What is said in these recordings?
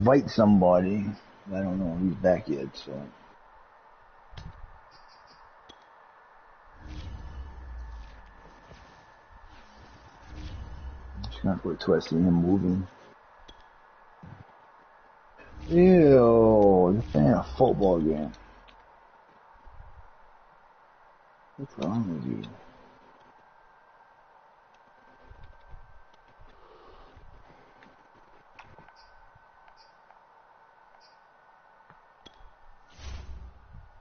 invite somebody. I don't know if he's back yet, so. Just not quite till I see him moving. Ew, you're playing a football game. What's wrong with you?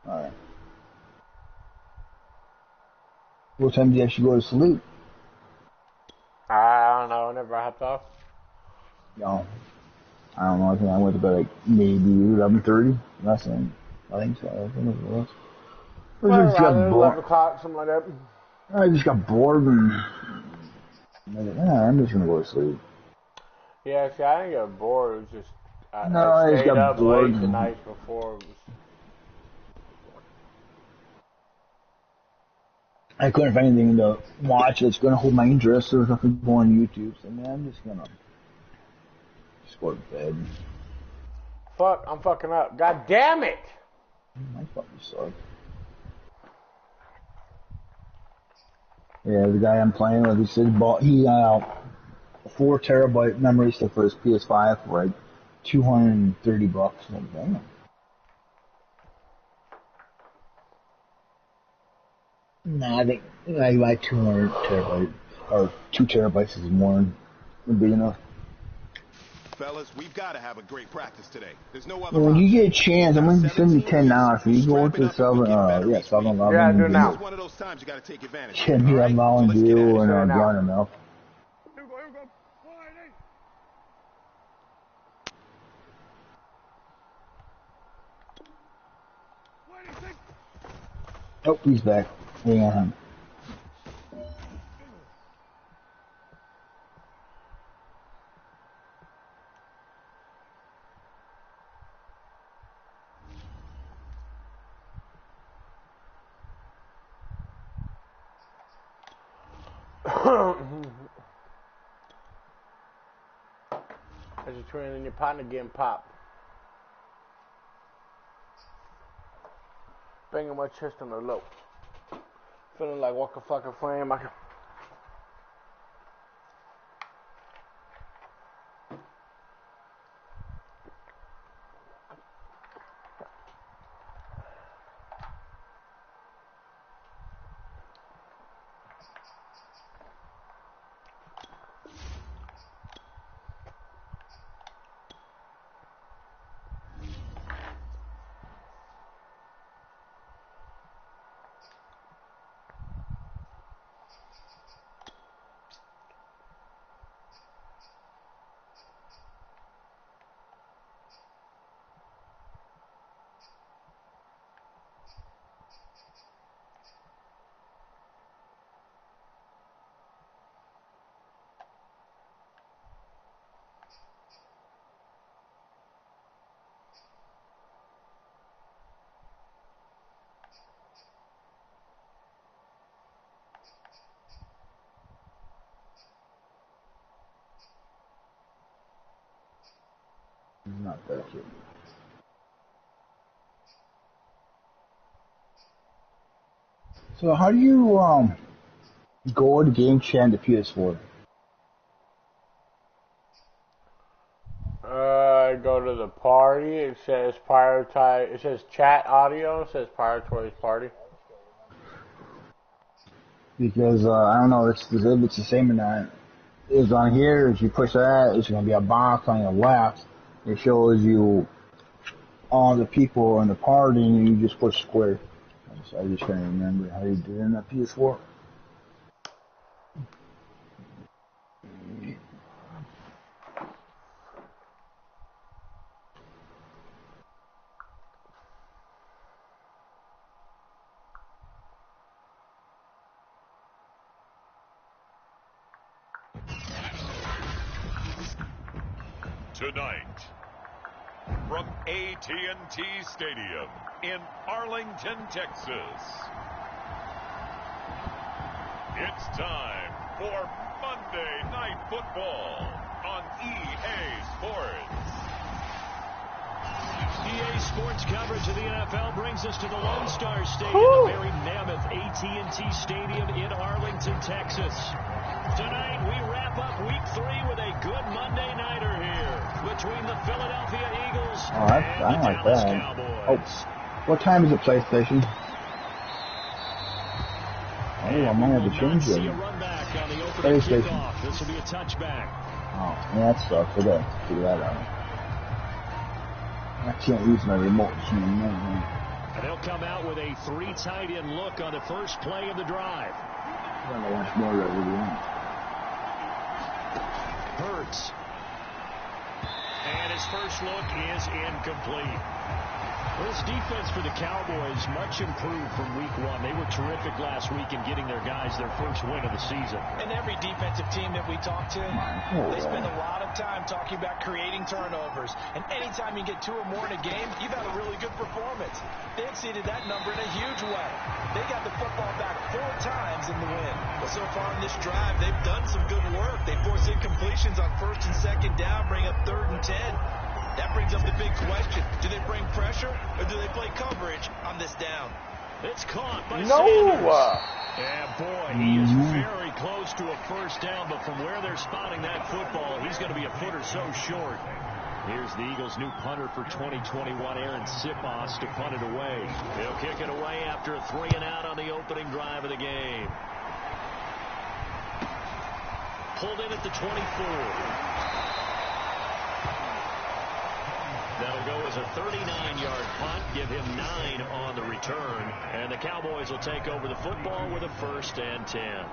Alright. What time do you actually go to sleep? I don't know, whenever I hopped off. No. I don't know, I think I went to bed like maybe 11:30. Less than, I think so. I think it was. I just got bored. 11 o'clock, something like that. I just got bored and I was like, I'm just gonna go to sleep. Yeah, see, I didn't get bored. It was just I just stayed got up bored. late the night before. I couldn't find anything to watch that's gonna hold my interest. There was nothing going on YouTube, so man, I'm just gonna go to bed. Fuck, I'm fucking up. God damn it! I fucking suck. Yeah, the guy I'm playing with, he said he a 4 terabyte memory stick for his PS5 for like $230. Like, damn. Nah, I think I buy 200 terabyte or 2 terabytes is more than big enough. Fellas, we've got to have a great practice today. There's no other Well, when option. you get a chance, I'm going to send you $10. So you go to 7-Eleven. Yeah, I do and now. It's one of those times you got to take advantage. Get me a Mountain Dew and a gallon of milk. Here we go. Oh, he's back. Hang on. As you turn in your partner getting popped. Banging my chest on the low. Feeling like Walker fucking Flame. He's not back yet. So how do you go to game chat to PS4? Go to the party. It says prioritize. It says chat audio. It says prioritize party. Because I don't know if it's the same or not. It's on here. If you push that, it's going to be a box on your left. It shows you all the people in the party, and you just push square. So I just can't remember how you did it in that PS4. Tonight, from AT&T Stadium in Arlington, Texas, it's time for Monday Night Football on EA Sports. Tonight's coverage of the NFL brings us to the Lone Star Stadium, the very mammoth AT&T Stadium in Arlington, Texas. Tonight, we wrap up Week 3 with a good Monday nighter here between the Philadelphia Eagles and the Dallas Cowboys. Oh, what time is it, PlayStation? Oh, I might have to change it. PlayStation. This will be a touchback. Oh, yeah, that sucks. I gotta figure that out. I can't use my remote machine. And they'll come out with a 3 tight end look on the first play of the drive. I don't know much more that I really want. Hurts. And his first look is incomplete. This defense for the Cowboys much improved from Week 1. They were terrific last week in getting their guys their first win of the season. And every defensive team that we talk to, they spend a lot of time talking about creating turnovers. And anytime you get 2 or more in a game, you've had a really good performance. They exceeded that number in a huge way. They got the football back 4 times in the win. But so far in this drive, they've done some good work. They force incompletions on 1st and 2nd down, bring up 3rd and 10. That brings up the big question. Do they bring pressure or do they play coverage on this down? It's caught by Sanders. Yeah, boy, he is very close to a first down, but from where they're spotting that football, he's going to be a foot or so short. Here's the Eagles' new punter for 2021, Aaron Sipos, to punt it away. He'll kick it away after a 3 and out on the opening drive of the game. Pulled in at the 24. That'll go as a 39-yard punt, give him 9 on the return, and the Cowboys will take over the football with a 1st and 10.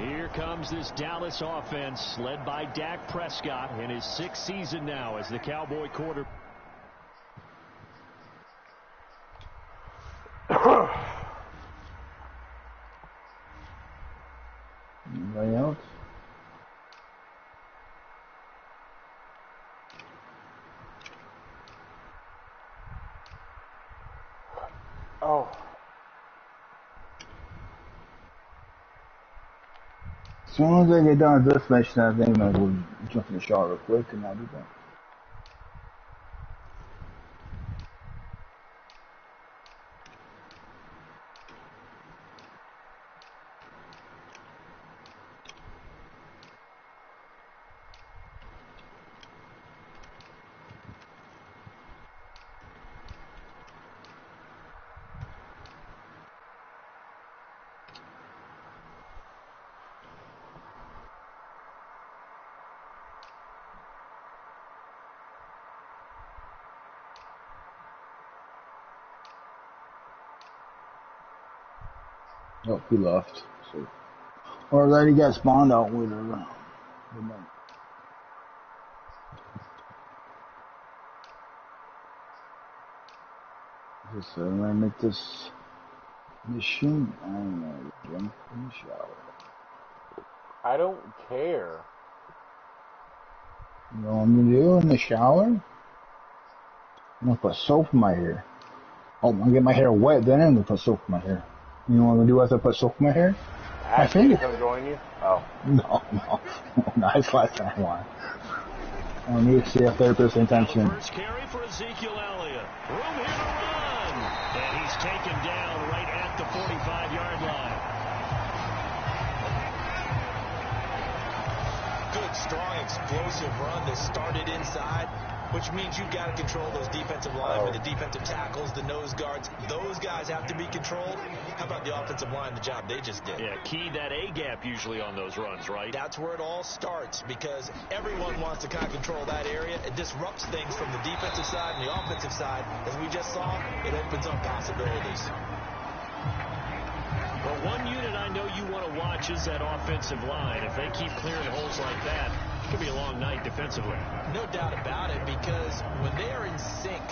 Here comes this Dallas offense, led by Dak Prescott in his 6th season now as the Cowboy quarterback. Anybody else? Oh. As soon as I get done with this mission, I think I'm going to jump in the shower real quick and I'll be back. Oh, he left. So, or that he got spawned out with her. Just I'm gonna make this machine. I don't know. Jump in the shower. I don't care. You know what I'm gonna do in the shower? I'm gonna put soap in my hair. Oh, I'm gonna get my hair wet, then I'm gonna put soap in my hair. You know what I'm gonna do after I put soap in my hair? My finger. Come join you? Oh. No. That's last time I want. I need to see a therapist anytime soon. First carry for Ezekiel Elliott. Room here to run. And he's taken down right at the 45-yard line. Good, strong, explosive run that started inside, which means you've got to control those defensive linemen, the defensive tackles, the nose guards. Those guys have to be controlled. How about the offensive line, the job they just did? Yeah, key that A-gap usually on those runs, right? That's where it all starts because everyone wants to kind of control that area. It disrupts things from the defensive side and the offensive side. As we just saw, it opens up possibilities. Well, one unit I know you want to watch is that offensive line. If they keep clearing holes like that, it could be a long night defensively. No doubt about it, because when they are in sync,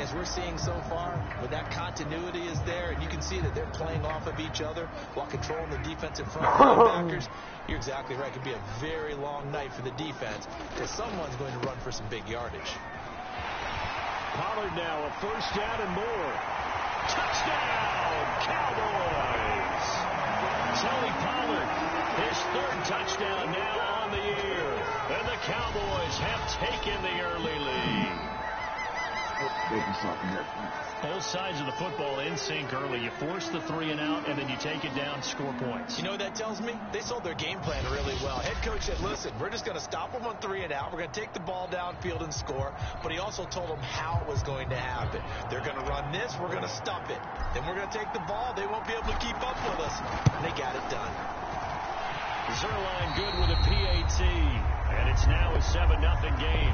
as we're seeing so far, when that continuity is there, and you can see that they're playing off of each other while controlling the defensive front linebackers, you're exactly right. It could be a very long night for the defense, because someone's going to run for some big yardage. Pollard now a 1st down and more. Touchdown, Cowboys! Tony Pollard, his 3rd touchdown now on the year. And the Cowboys have taken the early lead. They can stop the difference. Both sides of the football in sync early. You force the 3 and out, and then you take it down, score points. You know what that tells me? They sold their game plan really well. Head coach said, listen, we're just going to stop them on 3 and out. We're going to take the ball downfield and score. But he also told them how it was going to happen. They're going to run this. We're going to stop it. Then we're going to take the ball. They won't be able to keep up with us. And they got it done. Zerline good with a PAT. And it's now a 7-0 game.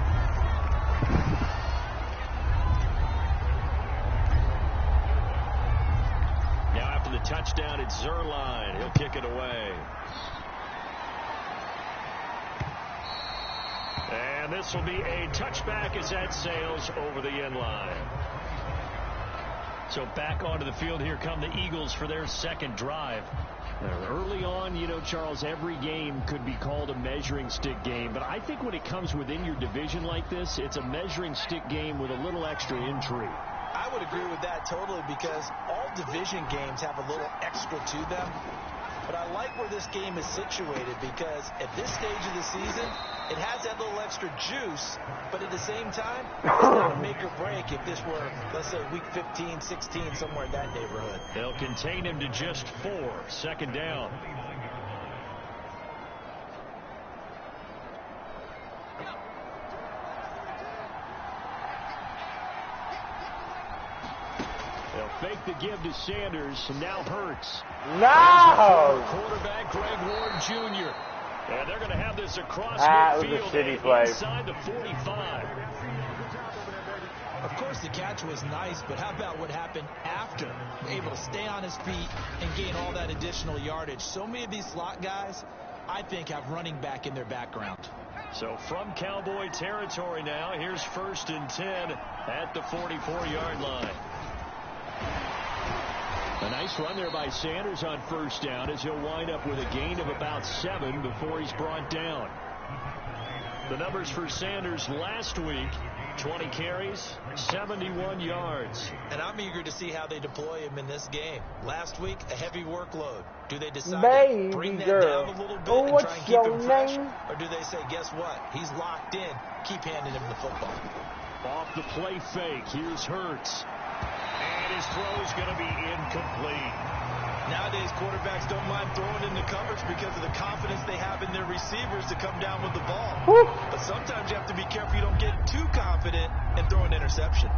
Now after the touchdown, it's Zerline. He'll kick it away. And this will be a touchback as that sails over the end line. So back onto the field, here come the Eagles for their second drive. Early on, you know, Charles, every game could be called a measuring stick game. But I think when it comes within your division like this, it's a measuring stick game with a little extra intrigue. I would agree with that totally because all division games have a little extra to them. But I like where this game is situated because at this stage of the season, it has that little extra juice. But at the same time, it's not a make or break if this were, let's say, week 15, 16, somewhere in that neighborhood. They'll contain him to just 4. Second down. They'll fake the give to Sanders, and now Hurts. No! Quarterback Greg Ward Jr. And they're going to have this across That was a midfield shitty play. Inside the 45. Of course, the catch was nice, but how about what happened after? Able to stay on his feet and gain all that additional yardage. So many of these slot guys, I think, have running back in their background. So from Cowboy territory now, here's 1st and 10 at the 44-yard line. A nice run there by Sanders on first down as he'll wind up with a gain of about 7 before he's brought down. The numbers for Sanders last week, 20 carries, 71 yards. And I'm eager to see how they deploy him in this game. Last week, a heavy workload. Do they decide to bring that down a little bit and try and keep him fresh? Or do they say, guess what? He's locked in. Keep handing him the football. Off the play fake, here's Hurts. And his throw's going to be incomplete. Nowadays, quarterbacks don't mind throwing into coverage because of the confidence they have in their receivers to come down with the ball. Woo. But sometimes you have to be careful you don't get too confident and throw an interception.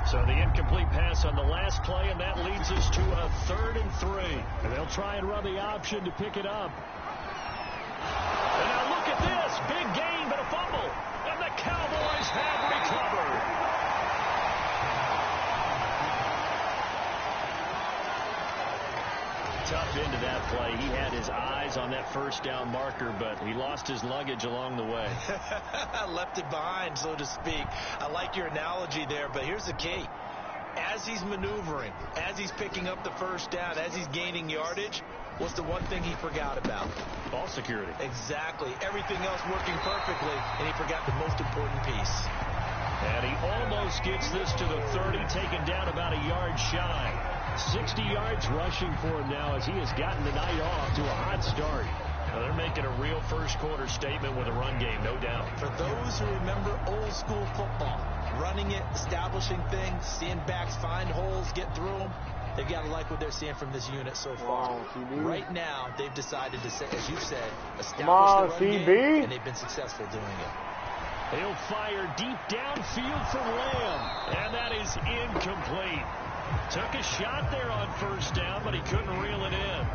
So the incomplete pass on the last play, and that leads us to a 3rd and 3. And they'll try and run the option to pick it up. And now look at this. Big gain, but a fumble. And the Cowboys have recovered. Tough into that play. He had his eyes on that first down marker, but he lost his luggage along the way. Left it behind, so to speak. I like your analogy there, but here's the key. As he's maneuvering, as he's picking up the first down, as he's gaining yardage, what's the one thing he forgot about? Ball security. Exactly. Everything else working perfectly, and he forgot the most important piece. And he almost gets this to the 30, taken down about a yard shy. 60 yards rushing for him now as he has gotten the night off to a hot start. Now they're making a real first-quarter statement with a run game, no doubt. For those who remember old-school football, running it, establishing things, seeing backs find holes, get through them, they've got to like what they're seeing from this unit so far. Right now, they've decided to, as you said, establish the run game, and they've been successful doing it. He'll fire deep downfield from Lamb, and that is incomplete. Took a shot there on first down, but he couldn't reel it in.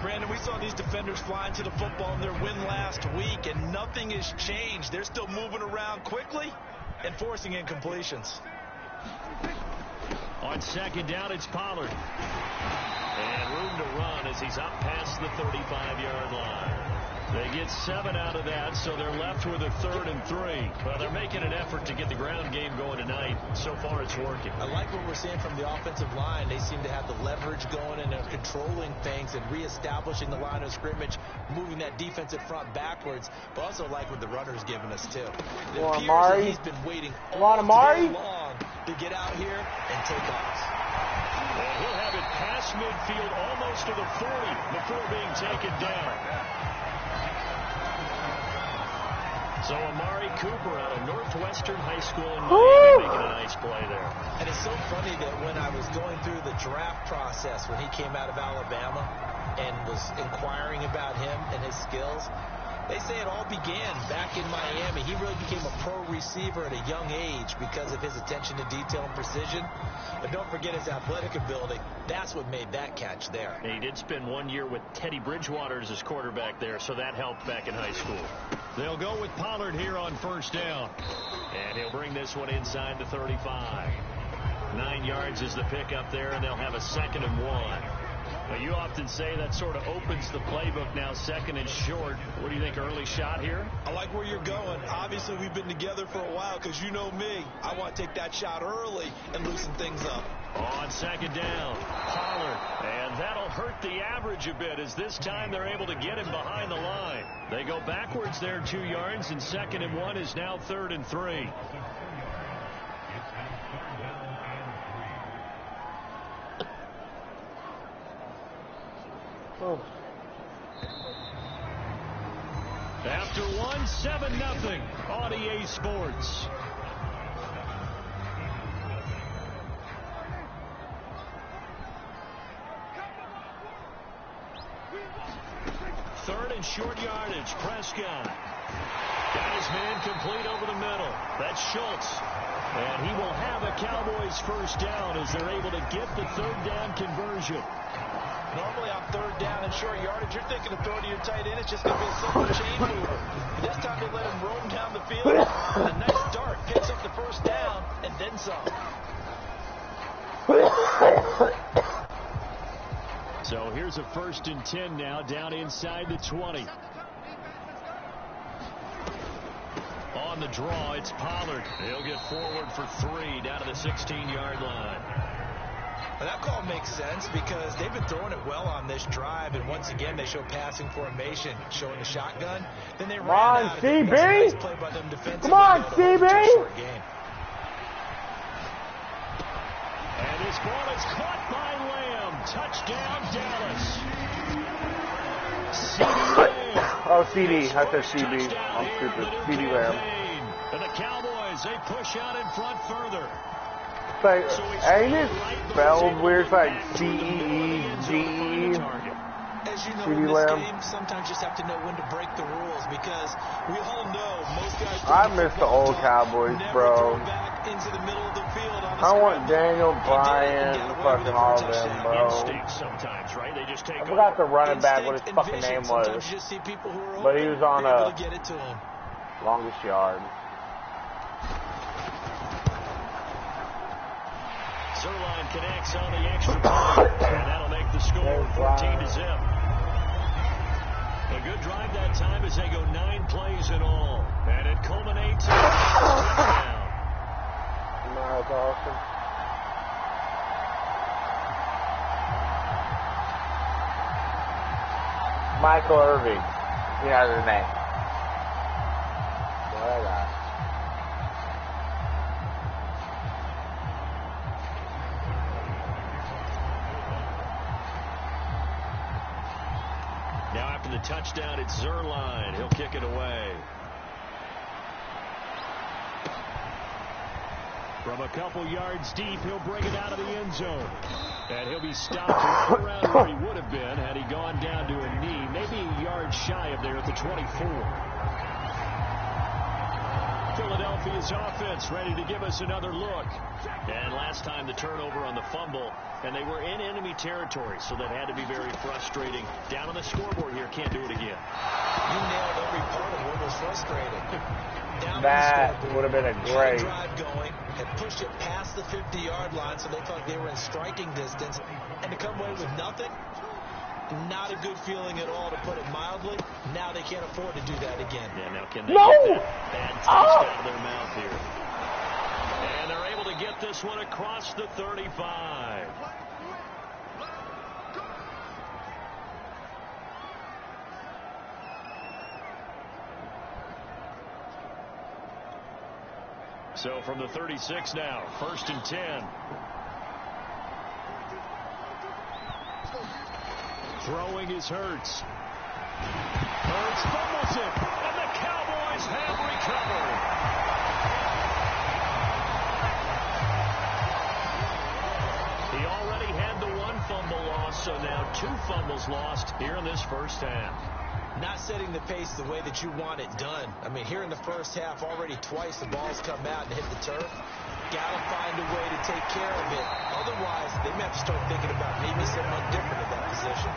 Brandon, we saw these defenders flying to the football in their win last week, and nothing has changed. They're still moving around quickly and forcing incompletions. On second down, it's Pollard. And room to run as he's up past the 35-yard line. They get 7 out of that, so they're left with a 3rd and 3. Well, they're making an effort to get the ground game going tonight. So far, it's working. I like what we're seeing from the offensive line. They seem to have the leverage going, and they're controlling things and reestablishing the line of scrimmage, moving that defensive front backwards, but also like what the runner's giving us, too. It appears that he's been waiting all day long to get out here and take off. And he'll have it past midfield almost to the 40 before being taken down. So Amari Cooper out of Northwestern High School in Miami making a nice play there. And me that when I was going through the draft process when he came out of Alabama and was inquiring about him and his skills, they say it all began back in Miami. He really became a pro receiver at a young age because of his attention to detail and precision. But don't forget his athletic ability. That's what made that catch there. He did spend 1 year with Teddy Bridgewater as his quarterback there, so that helped back in high school. They'll go with Pollard here on first down. And he'll bring this one inside the 35. 9 yards is the pickup there, and they'll have a 2nd and 1. Now, you often say that sort of opens the playbook now, 2nd and short. What do you think, early shot here? I like where you're going. Obviously, we've been together for a while because you know me. I want to take that shot early and loosen things up. On 2nd down, Pollard. And that'll hurt the average a bit as this time they're able to get him behind the line. They go backwards there 2 yards, and 2nd and 1 is now 3rd and 3. Oh. After 1, 7-0 on EA Sports. Third and short yardage. Prescott got his man complete over the middle. That's Schultz. And he will have a Cowboys first down as they're able to get the 3rd down conversion. Normally on 3rd down and short yardage, you're thinking of throwing to your tight end. It's just going to be a simple chain mover. But this time they let him roam down the field. And a nice dart picks up the first down and then some. So here's a 1st and 10 now down inside the 20. On the draw, it's Pollard. He'll get forward for 3 down to the 16-yard line. Well, that call makes sense because they've been throwing it well on this drive, and once again they show passing formation, showing the shotgun. Then they ran out of it. Nice play by them defensively. Come on, CB! And this ball is caught by Lamb. Touchdown, Dallas. Oh, CD. I said CB. I'm stupid. CD Lamb. And the Cowboys, they push out in front further. Like, ain't it spelled weird? It's like C-E-E-G-E. As you know, in this game, sometimes you just have to know when to break the rules because we all know most guys. I miss the old Cowboys, bro. I want Daniel Bryan and fucking all of them, bro. Sometimes, right? They just take I forgot the running back, what his fucking name was. But he was on a longest yard. Zerline connects on the extra point, and that'll make the score 14-0. A good drive that time as they go 9 plays in all, and it culminates in a touchdown. That's awesome. Michael Irving, he has his name. What I got. Now after the touchdown, it's Zerline. He'll kick it away. From a couple yards deep, he'll bring it out of the end zone. And he'll be stopped right around where he would have been had he gone down to a knee. Maybe a yard shy of there at the 24. Philadelphia's offense ready to give us another look. And last time the turnover on the fumble, and they were in enemy territory, so that had to be very frustrating. Down on the scoreboard here, can't do it again. You nailed every part of what was frustrating. That would have been a great drive going, had pushed it past the 50-yard line, so they felt they were in striking distance, and to come away with nothing, not a good feeling at all, to put it mildly. Now they can't afford to do that again. Yeah, now can they get that bad taste out of their mouth here? And they're able to get this one across the 35. So from the 36 now, 1st and 10. Throwing is Hurts. Hurts fumbles it, and the Cowboys have recovered. 2 fumbles lost here in this first half. Not setting the pace the way that you want it done. I mean, here in the first half, already twice the ball's come out and hit the turf. Got to find a way to take care of it. Otherwise, they may have to start thinking about maybe someone different at that position.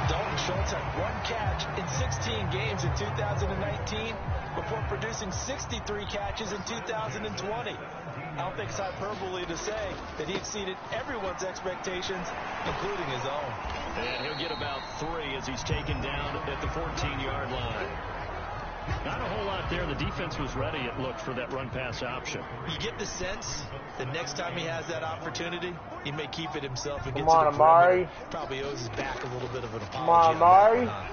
Dalton Schultz had 1 catch in 16 games in 2019 before producing 63 catches in 2020. I don't think it's hyperbole to say that he exceeded everyone's expectations, including his own. And he'll get about 3 as he's taken down at the 14-yard line. Not a whole lot there. The defense was ready, it looked, for that run-pass option. You get the sense that next time he has that opportunity, he may keep it himself and get Come on, to the Amari. perimeter. Probably owes his back a little bit of an apology. Come on, Amari. Yeah,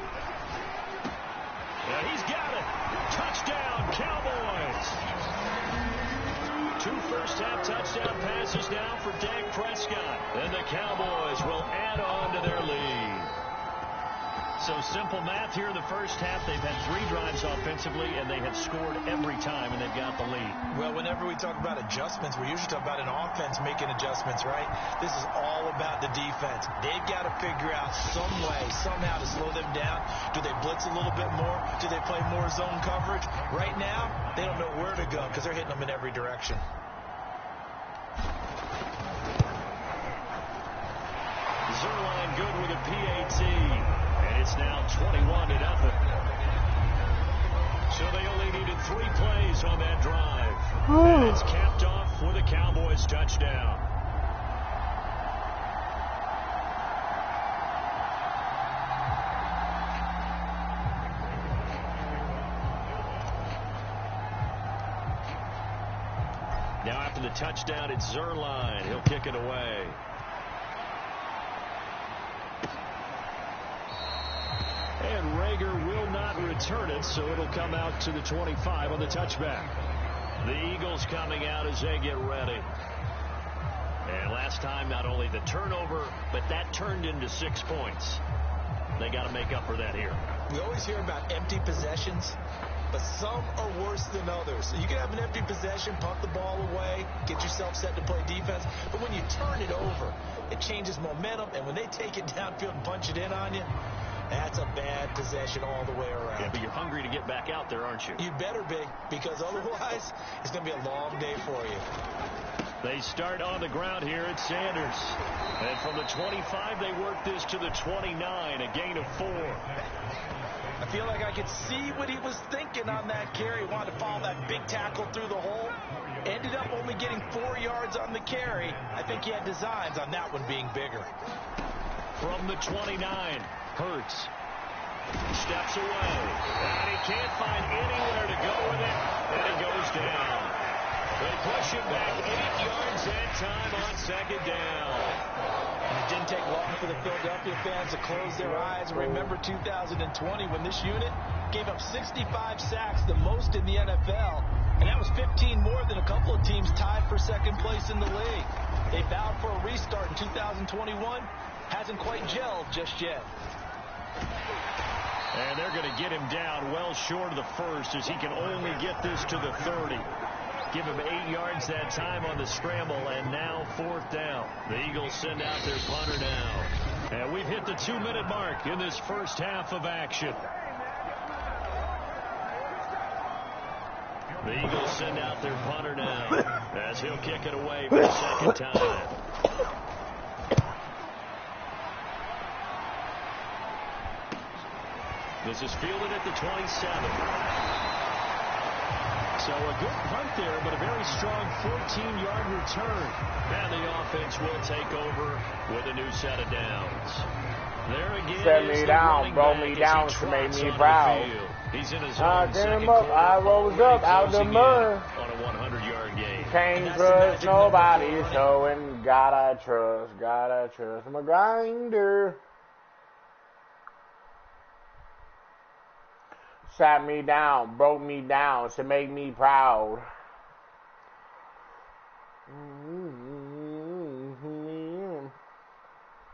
he's got it. Touchdown, Cowboys. 2 first-half touchdown passes now for Dak Prescott. And the Cowboys will add on to their lead. So simple math here in the first half. They've had 3 drives offensively, and they have scored every time, and they've got the lead. Well, whenever we talk about adjustments, we usually talk about an offense making adjustments, right? This is all about the defense. They've got to figure out some way, somehow to slow them down. Do they blitz a little bit more? Do they play more zone coverage? Right now, they don't know where to go because they're hitting them in every direction. Zerline good with a PAT. And it's now 21-0. So they only needed 3 plays on that drive. And it's capped off with a Cowboys touchdown. Now after the touchdown, it's Zerline. He'll kick it away. And Rager will not return it, so it'll come out to the 25 on the touchback. The Eagles coming out as they get ready. And last time, not only the turnover, but that turned into 6 points. They got to make up for that here. We always hear about empty possessions, but some are worse than others. So you can have an empty possession, pump the ball away, get yourself set to play defense, but when you turn it over, it changes momentum, and when they take it downfield and punch it in on you, that's a bad possession all the way around. Yeah, but you're hungry to get back out there, aren't you? You better be, because otherwise it's going to be a long day for you. They start on the ground here at Sanders. And from the 25, they work this to the 29, a gain of 4. I feel like I could see what he was thinking on that carry. He wanted to follow that big tackle through the hole. Ended up only getting 4 yards on the carry. I think he had designs on that one being bigger. From the 29, Hurts steps away. And he can't find anywhere to go with it. And he goes down. They push him back 8 yards that time on 2nd down. And it didn't take long for the Philadelphia fans to close their eyes and remember 2020 when this unit gave up 65 sacks, the most in the NFL. And that was 15 more than a couple of teams tied for 2nd place in the league. They vowed for a restart in 2021. Hasn't quite gelled just yet. And they're going to get him down well short of the first as he can only get this to the 30. Give him 8 yards that time on the scramble, and now 4th down. The Eagles send out their punter now. And we've hit the 2-minute mark in this first half of action. The Eagles send out their punter now as he'll kick it away for the 2nd time. This is fielded at the 27. So a good punt there, but a very strong 14-yard return. And the offense will take over with a new set of downs. There again Set me down, roll me down to make me proud. He's in his I own get him second up, quarter, I rose up out the mud. on a 100-yard game. Can't trust nobody, so in God I trust my grinder. Sat me down, broke me down to make me proud.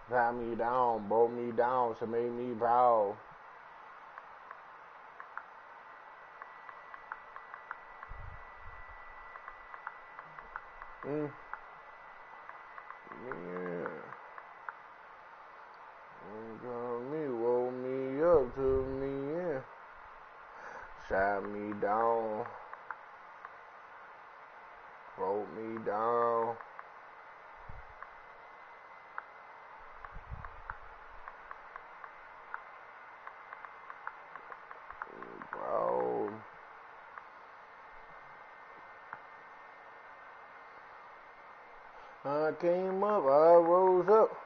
Sat me down, broke me down to make me proud. Yeah. on to me, yeah. Shot me down. Wrote me down. Bro. I came up, I rose up.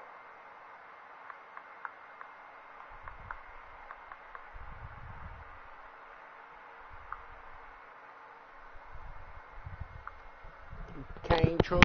Can't trust.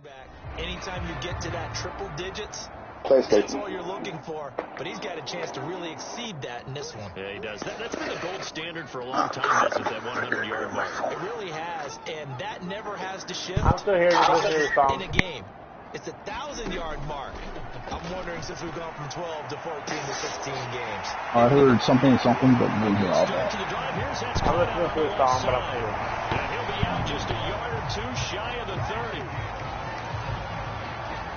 Back. Anytime you get to that triple digits, PlayStation. that's all you're looking for. But he's got a chance to really exceed that in this one. Yeah, he does. That's been the gold standard for a long time, hasn't it, that 100-yard mark? It really has, and that never has to shift I'm still here to listen to your song. in a game. It's a 1,000-yard mark. I'm wondering since we've gone from 12 to 14 to 16 games. I heard something, but maybe all Start that. to the drive. Here's that I'm listening to the song, but I'm here. And he'll be out just a yard or two shy of the 30.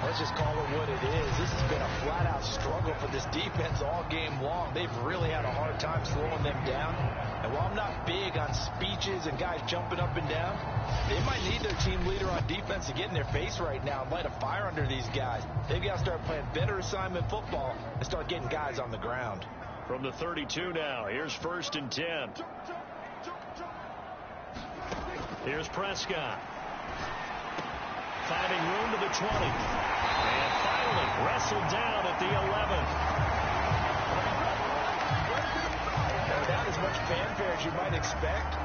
Let's just call it what it is. This has been a flat-out struggle for this defense all game long. They've really had a hard time slowing them down. And while I'm not big on speeches and guys jumping up and down, they might need their team leader on defense to get in their face right now and light a fire under these guys. They've got to start playing better assignment football and start getting guys on the ground. From the 32 now, here's 1st and 10. Here's Prescott. Finding room to the 20. And finally wrestled down at the 11. Without as much fanfare as you might expect,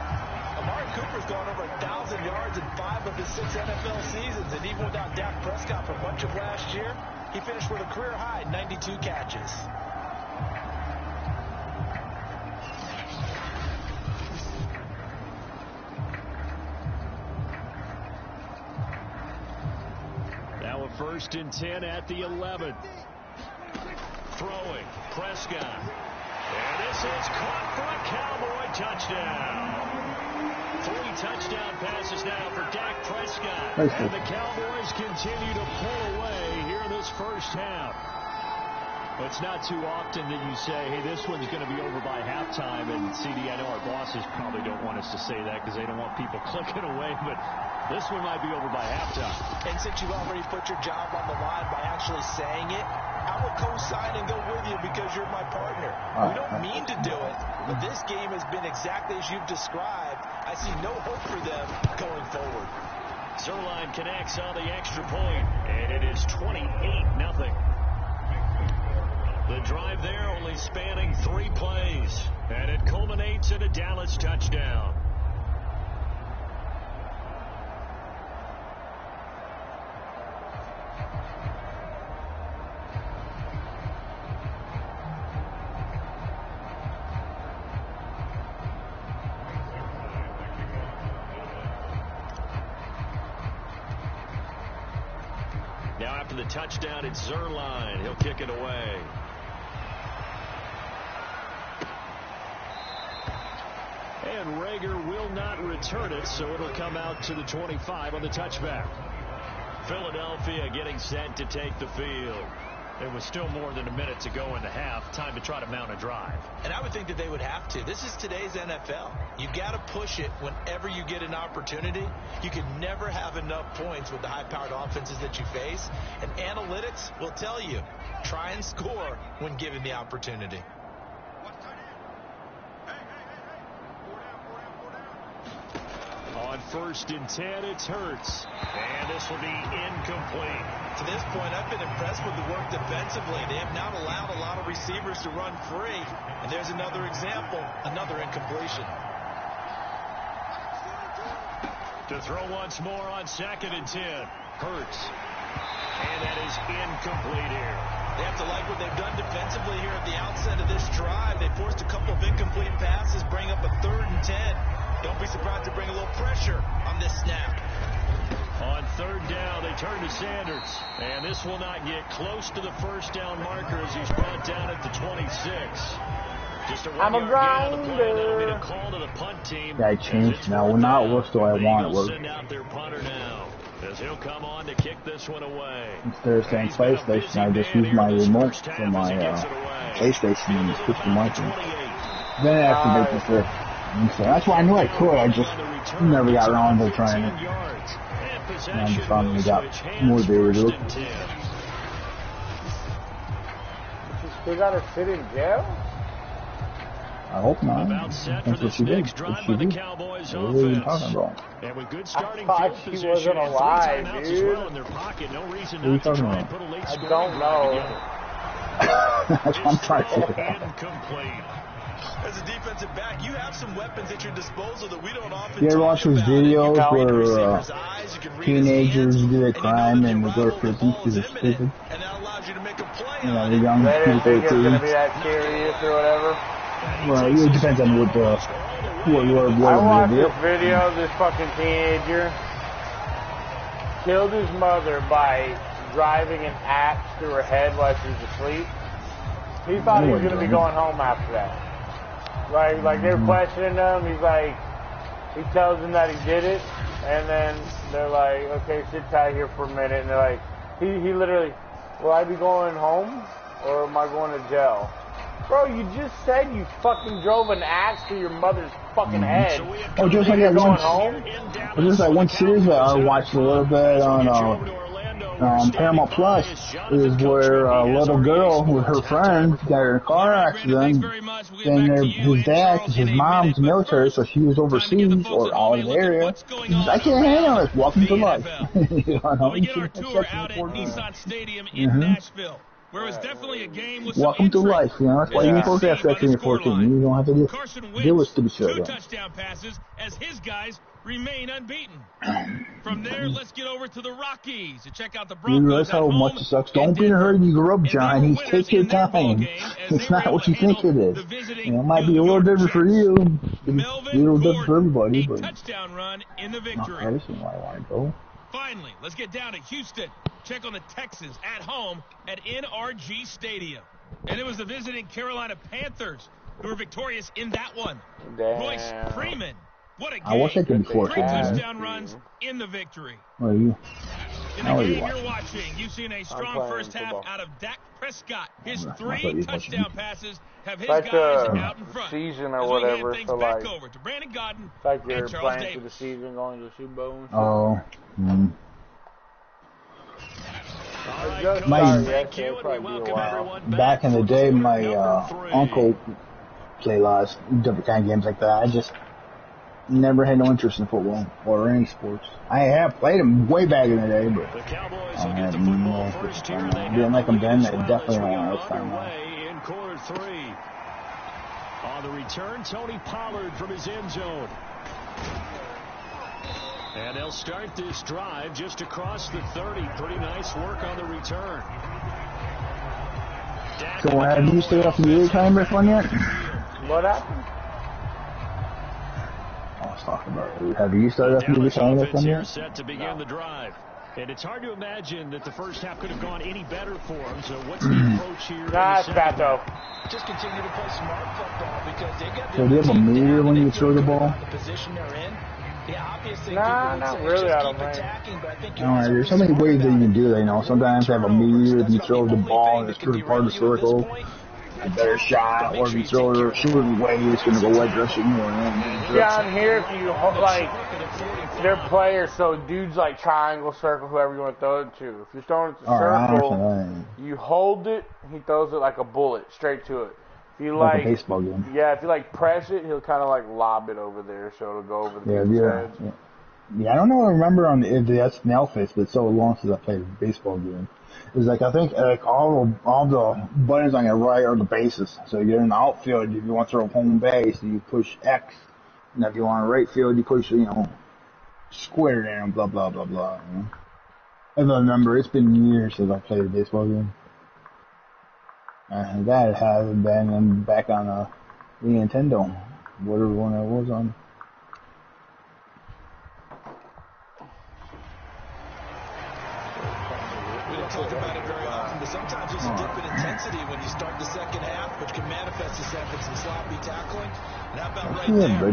Amari Cooper's gone over 1,000 yards in 5 of his 6 NFL seasons, and even without Dak Prescott for much of last year, he finished with a career high 92 catches. first and 10 at the 11. Throwing, Prescott. And this is caught for a Cowboy touchdown. 3 touchdown passes now for Dak Prescott. And the Cowboys continue to pull away here in this first half. But it's not too often that you say, hey, this one's going to be over by halftime. And, CD, I know our bosses probably don't want us to say that because they don't want people clicking away. But this one might be over by halftime. And since you've already put your job on the line by actually saying it, I will co-sign and go with you because you're my partner. We don't mean to do it, but this game has been exactly as you've described. I see no hope for them going forward. Zerline connects on the extra point, and it is 28-0. The drive there only spanning 3 plays, and it culminates in a Dallas touchdown. Now after the touchdown, it's Zerline. He'll kick it away. And Rager will not return it, so it'll come out to the 25 on the touchback. Philadelphia getting set to take the field. There was still more than a minute to go in the half. Time to try to mount a drive. And I would think that they would have to. This is today's NFL. You got to push it whenever you get an opportunity. You can never have enough points with the high-powered offenses that you face. And analytics will tell you, try and score when given the opportunity. On first and 10, it's Hurts. And this will be incomplete. To this point, I've been impressed with the work defensively. They have not allowed a lot of receivers to run free. And there's another example, another incompletion. To throw once more on second and 10. Hurts. And that is incomplete here. They have to like what they've done defensively here at the outset of this drive. They forced a couple of incomplete passes, bring up a 3rd and 10. Don't be surprised to bring a little pressure on this snap. On 3rd down, they turn to Sanders. And this will not get close to the first down marker as he's brought down at the 26. Just a 1-yard gain on the play. That'll be the call to the punt team. Yeah, I changed now. Not what do I want? We'll send out their punter now as he'll come on to kick this one away. Instead of saying PlayStation, I just use my remote for my PlayStation and switch the marker. Then I activate the fifth. So that's why I knew I could. I just never got around to trying it. And I just finally got motivated to do it. They gotta sit in jail? I hope not. That's what she did. What she did. What are you talking about? I thought she wasn't alive, dude. What are you talking about? I don't know. That's what I'm trying to say. As a defensive back, you have some weapons at your disposal that we don't often. You ever watch those videos where teenagers do a crime and they go to prison because they're stupid? And that allows you to make a play. You know, the young they didn't think it was going to people. be that serious or whatever. Well, it depends on what I watched this video of this fucking teenager killed his mother by driving an axe through her head while she was asleep. He thought he was going to be going home after that. Like they're questioning him. He's like, he tells them that he did it, and then they're like, okay, sit tight here for a minute. And they're like, he literally, will I be going home or am I going to jail? Bro, you just said you fucking drove an axe to your mother's fucking head. Oh, just like that one series that I watched a little bit on Paramount Plus is where a little girl with her friend got in a car accident, and his dad, because his mom's military, so she was overseas or out of the area. I can't handle it. Welcome to life. You know, we get our tour out at Nissan Stadium in Nashville, where it was definitely a game with welcome to life. You know, that's why you're supposed to have sex when you're 14. You don't have to deal with stupid shit. 2 touchdown passes as his guys remain unbeaten. From there, let's get over to the Rockies to check out the Broncos. You realize how much it sucks. Don't be in a hurry to grow up, Johnny. Take your time. It's not what you think it is. You know, it might be a little different for you. It's a little different for everybody, but touchdown run in the victory. Not every single I want to go. Finally, let's get down to Houston check on the Texans at home at NRG Stadium. And it was the visiting Carolina Panthers who were victorious in that one. Damn. Royce Freeman. What a game. I was thinking before. 3 touchdown runs in the victory. What are you? In the game you're watching, you've seen a strong first half out of Dak Prescott. His 3 touchdown passes have his guys out in front. Season or whatever, so like, over to Brandon Godden it's like you're and Charles playing Davis. through the season, going to the Super Bowl and shit. Oh. Back in the day, my uncle played a lot of different kind of games like that. I just never had no interest in football or any sports. I have played them way back in the day, but I didn't like them then. I definitely don't like them now. In quarter 3. On the return, Tony Pollard from his end zone. And they'll start this drive just across the 30. Pretty nice work on the return. So have you stayed up in the timer one yet? What happened? I was talking about it. Have you started up in the timer one yet? Set to begin the drive. And it's hard to imagine that the first half could have gone any better for him. So what's the approach here? Nah, it's bad though. Just continue to play smart football because they got So do you have a meter when you throw the ball? The position they're in. Yeah, obviously. Nah, not really. I don't think. Alright, there's so many ways that you can do that. You know, sometimes have a meter if you throw the ball and it's through part of the circle. A better shot, or if you throw it shooting way, it's going to go right direction. Down here, if you like, they're players, so dudes like triangle, circle, whoever you want to throw it to. If you're throwing it to circle, you hold it, he throws it like a bullet straight to it. If you like a baseball game. Yeah, if you like press it, he'll kind of like lob it over there, so it'll go over the people's heads. Yeah, I don't know. I remember on if that's an outfit, but it's so long since I played a baseball game. It was like I think like all the buttons on your right are the bases. So you're in the outfield. If you want to throw home base, you push X, and if you want a right field, you push square there and blah blah blah blah. You know? I don't remember. It's been years since I played a baseball game. And that hasn't been back on the Nintendo, whatever one it was on. Talk about it very often, but sometimes there's a dip in intensity when you start the second half, which can manifest itself in some sloppy tackling. And how about right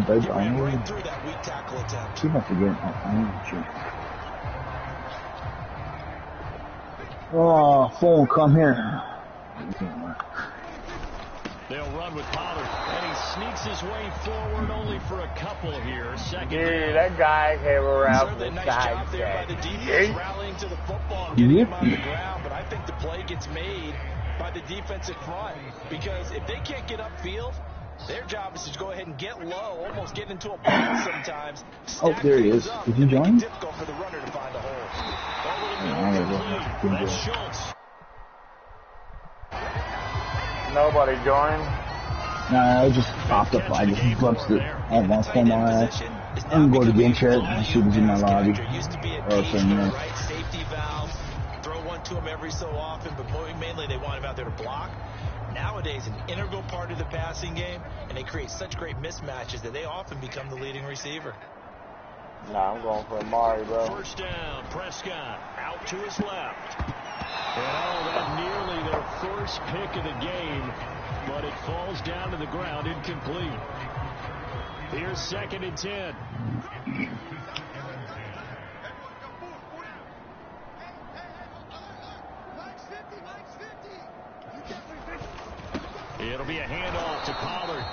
there? You ran right through that weak tackle attempt. Keep on forgetting. Oh, phone, come here. They'll run with Pollard, and he sneaks his way forward only for a couple here. Second. Dude, that guy came around the nice side. job there by the defense rallying to the football and getting him on the ground, but I think the play gets made by the defensive front because if they can't get upfield, their job is to go ahead and get low, almost get into a box sometimes. Oh, there he is. Did you join? Difficult for the runner to find a hole. That's Schultz. Nobody joined. Nah, I just popped up. I just glimpsed it at once from my and go to game chat and see what's in my lobby. Safety valve. Throw one to him every so often, but mainly they want him out there to block. Nowadays, an integral part of the passing game, and they create such great mismatches that they often become the leading receiver. Nah, I'm going for Amari, bro. First down, Prescott out to his left. And that nearly their first pick of the game, but it falls down to the ground incomplete. Here's 2nd and 10. It'll be a handoff to Pollard.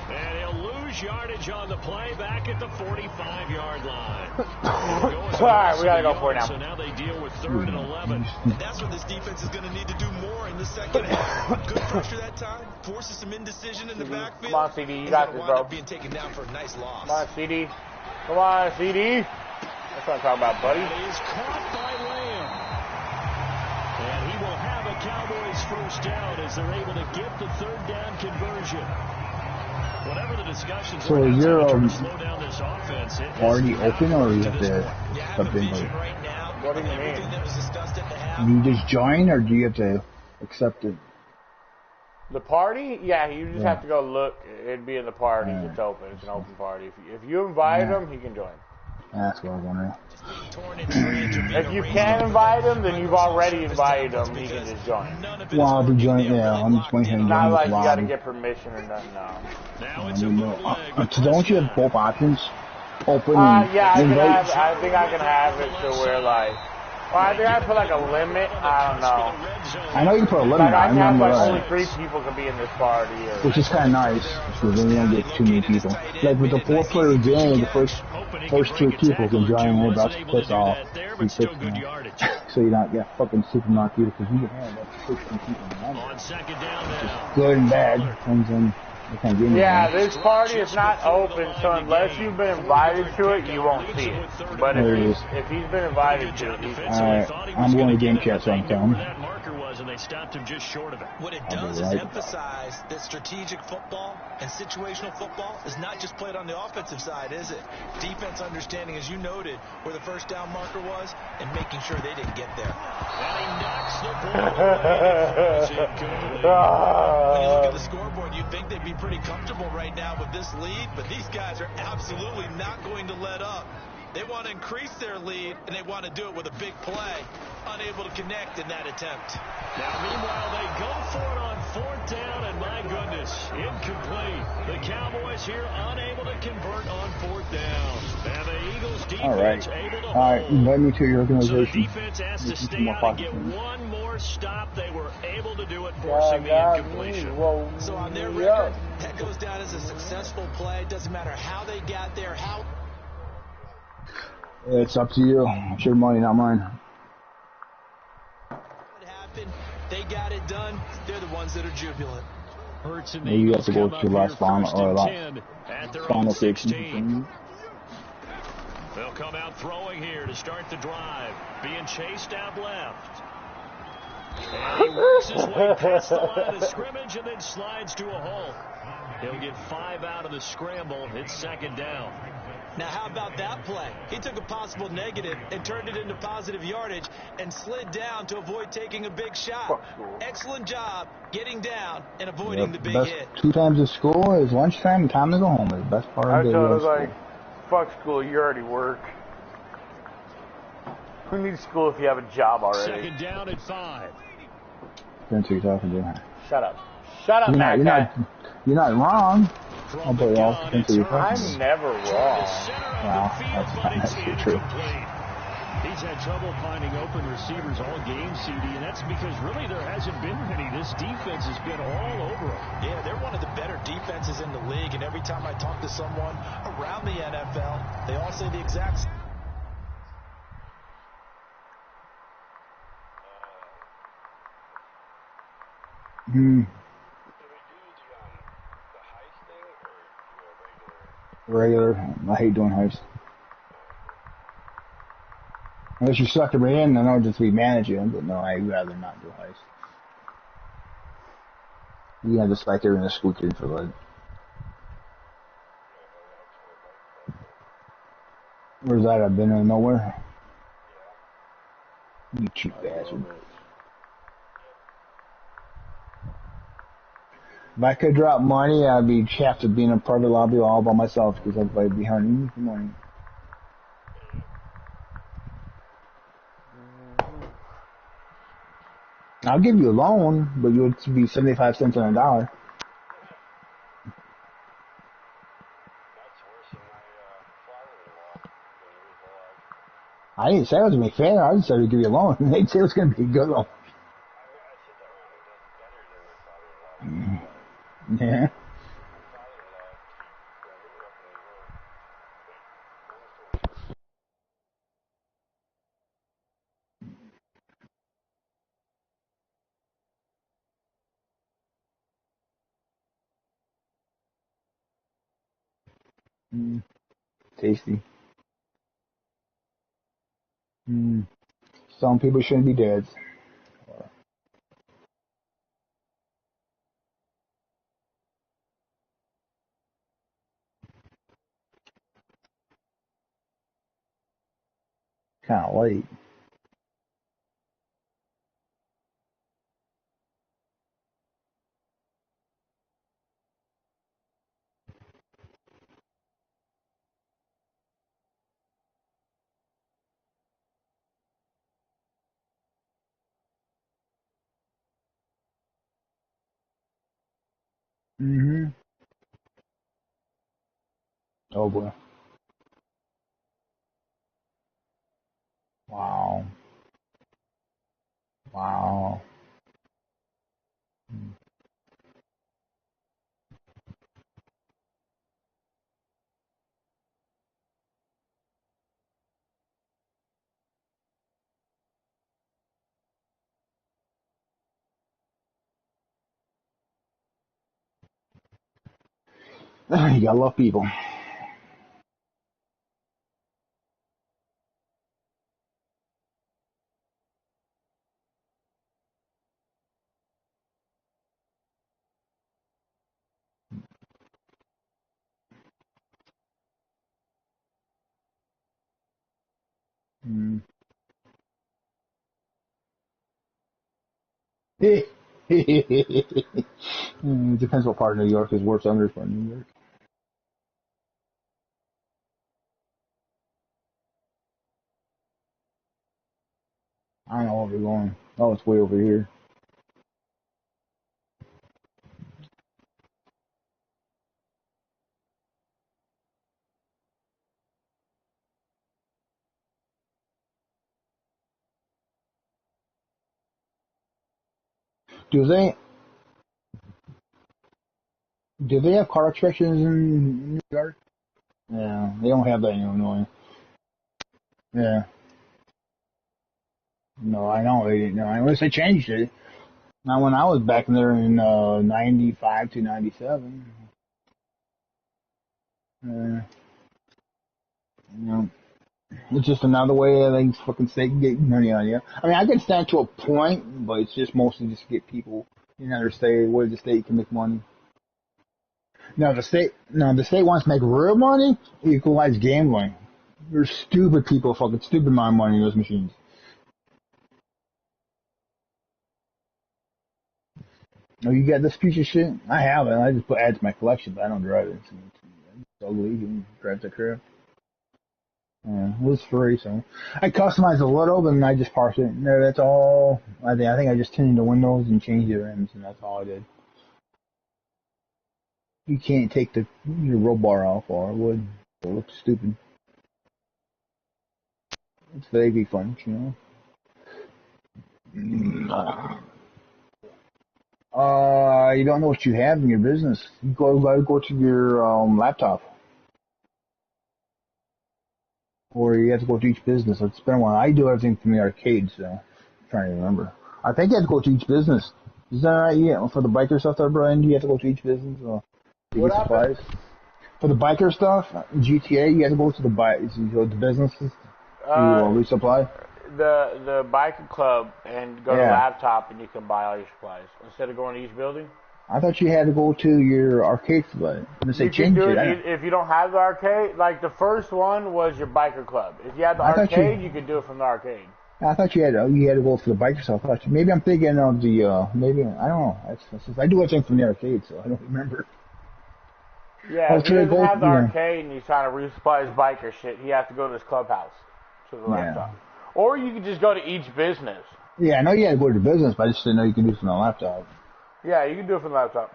And he'll lose yardage on the play back at the 45-yard line. All right, we got to go for it now. So now they deal with 3rd and 11. And that's what this defense is going to need to do more in the second half. Good pressure that time. Forces some indecision in the backfield. Come on, CD. You got this, bro. Being taken down for a nice loss. Come on, CD. Come on, CD. That's what I'm talking about, buddy. And he's caught by Lamb. And he will have a Cowboys first down as they're able to get the 3rd down conversion. Whatever the discussions so is your slow down this offense, already open, or you have to something like? What do you mean? You just join, or do you have to accept it? The party? Yeah, you just have to go look. It'd be in the party. It's open. It's an open party. If you invite him, he can join. That's what I was wondering. If you can invite him, then you've already invited him. He can just join. Well, I'll be joining. Yeah, I'm just waiting for him to join. Not like you got to get permission or nothing. No. So don't you have both options? Open. Yeah, I think I can have it to where like. Well, I think I put like a limit. I don't know. I know you put a limit. Like I can have like only 3 people can be in this party. Which is kind of nice, because then you don't get too many people. Like with the 4-player game, the first 2 people can join in, but that's piss off. So you don't get fucking super knocked either, because you can have like 16 people in the Which is good and bad. Depends on. Yeah, this party is not open, so unless you've been invited to it, you won't see it. But if he's been invited to it, alright, I'm going to game chat, so I'm telling him. And they stopped him just short of it. What it does is emphasize that strategic football and situational football is not just played on the offensive side, is it? Defense understanding, as you noted, where the first down marker was and making sure they didn't get there. And he knocks the ball When you look at the scoreboard, you'd think they'd be pretty comfortable right now with this lead, but these guys are absolutely not going to let up. They want to increase their lead, and they want to do it with a big play. Unable to connect in that attempt. Now, meanwhile, they go for it on 4th down, and my goodness, incomplete. The Cowboys here unable to convert on 4th down. And the Eagles defense able to hold. All right, invite me to your organization. So the defense has to stay out and get one more stop. They were able to do it, forcing the incompletion. So on their record, that goes down as a successful play. Doesn't matter how they got there, how... It's up to you. It's your money, not mine. What happened? They got it done. They're the ones that are jubilant. You have to go to your last final or last final 16. They'll come out throwing here to start the drive. Being chased out left. And he works his way past the line of scrimmage and then slides to a hole. He'll get 5 out of the scramble. It's 2nd down. Now, how about that play? He took a possible negative and turned it into positive yardage and slid down to avoid taking a big shot. Excellent job getting down and avoiding the big hit. 2 times at school is lunchtime and time to go home. Is the best part of the day. I was like, fuck school, you already work. Who needs school if you have a job already? 2nd down at 5. That's what you're talking to. Shut up. Shut up, Matt. You're not wrong. I'm never wrong. Wow, that's true. He's had trouble finding open receivers all game, CD, and that's because really there hasn't been any. This defense has been all over them. Yeah, they're one of the better defenses in the league, and every time I talk to someone around the NFL, they all say the exact same. Regular. I hate doing heists. Unless you suck it right in, then I'll just be managing. But no, I'd rather not do heists. You have just like they're in a school kid for like. Where's that? I've been in nowhere. You cheap bastard. If I could drop money, I'd be have to be in a private lobby all by myself because everybody'd be hunting me for money. I'll give you a loan, but you would be 75 cents on a dollar. I didn't say it was going to be fair. I just said I'd give you a loan. They'd say it was going to be a good loan. Yeah. Tasty. Some people shouldn't be dead. Kind of late. Mm-hmm. Oh boy. Wow. Wow. You gotta love people. Mm. It depends what part of New York is worse under for New York. I don't know where we're going. Oh, it's way over here. Do they have car restrictions in New York? Yeah, they don't have that in Illinois. Yeah. No, I know they didn't know. Unless they changed it. Now, when I was back there in 95 to 97, you know, it's just another way I think fucking state can get money on you. I mean, I can stand to a point, but it's just mostly just to get people in another state where the state can make money. No, the state wants to make real money, equalize gambling. There's stupid people, fucking stupid amount of money in those machines. Oh, you got this piece of shit? I have it. I just put add to my collection, but I don't drive it. It's ugly. You can drive the crap. Yeah, it was free, so I customized a little, but then I just parsed it. No, that's all. I think I just tuned the windows and changed the rims, and that's all I did. You can't take your roll bar off, or it would. It looks stupid. It's vaguely fun, you know. You don't know what you have in your business. You go to your laptop. Or you have to go to each business. It's been a while. I do everything from the arcade, so I'm trying to remember. I think you have to go to each business. Is that right? Yeah, for the biker stuff there, Brian, you have to go to each business to get supplies. For the biker stuff, GTA, you have to go to the businesses to resupply. The biker club and go to laptop and you can buy all your supplies instead of going to each building. I thought you had to go to your arcade supply. You can do it if you don't have the arcade. Like the first one was your biker club. If you had the arcade, you could do it from the arcade. I thought you had to go for the biker stuff. Maybe I'm thinking of the maybe I don't know. I do everything from the arcade, so I don't remember. Yeah, if he doesn't have the arcade and he's trying to resupply his biker shit, he has to go to his clubhouse to the laptop. Or you could just go to each business. Yeah, I know you had to go to the business, but I just didn't know you could do it from the laptop. Yeah, you can do it from the laptop.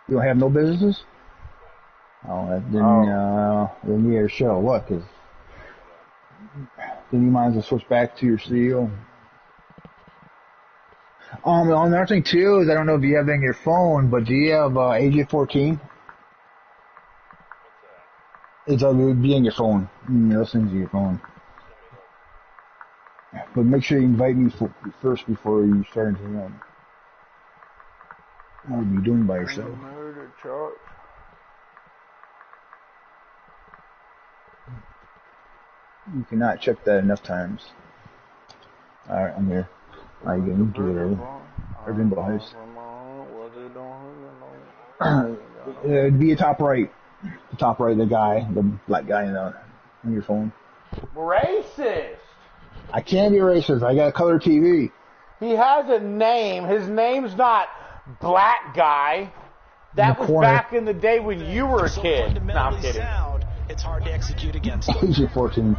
You don't have no businesses? Oh, then you had to show what? Because then you might as well switch back to your CEO. Another thing too is I don't know if you have it in your phone, but do you have AJ14? It would be in your phone. Those things are your phone. But make sure you invite me first before you start anything else. What are you doing by yourself? Murder charge. You cannot check that enough times. Alright, I'm here. Alright, you can do whatever. Everything behind. It'd be a top right. The top right, the black guy on your phone. Racist! I can't be racist. I got a color TV. He has a name. His name's not Black Guy. That was back in the day when you were a kid. No, I'm kidding. It's hard to execute against. AJ14.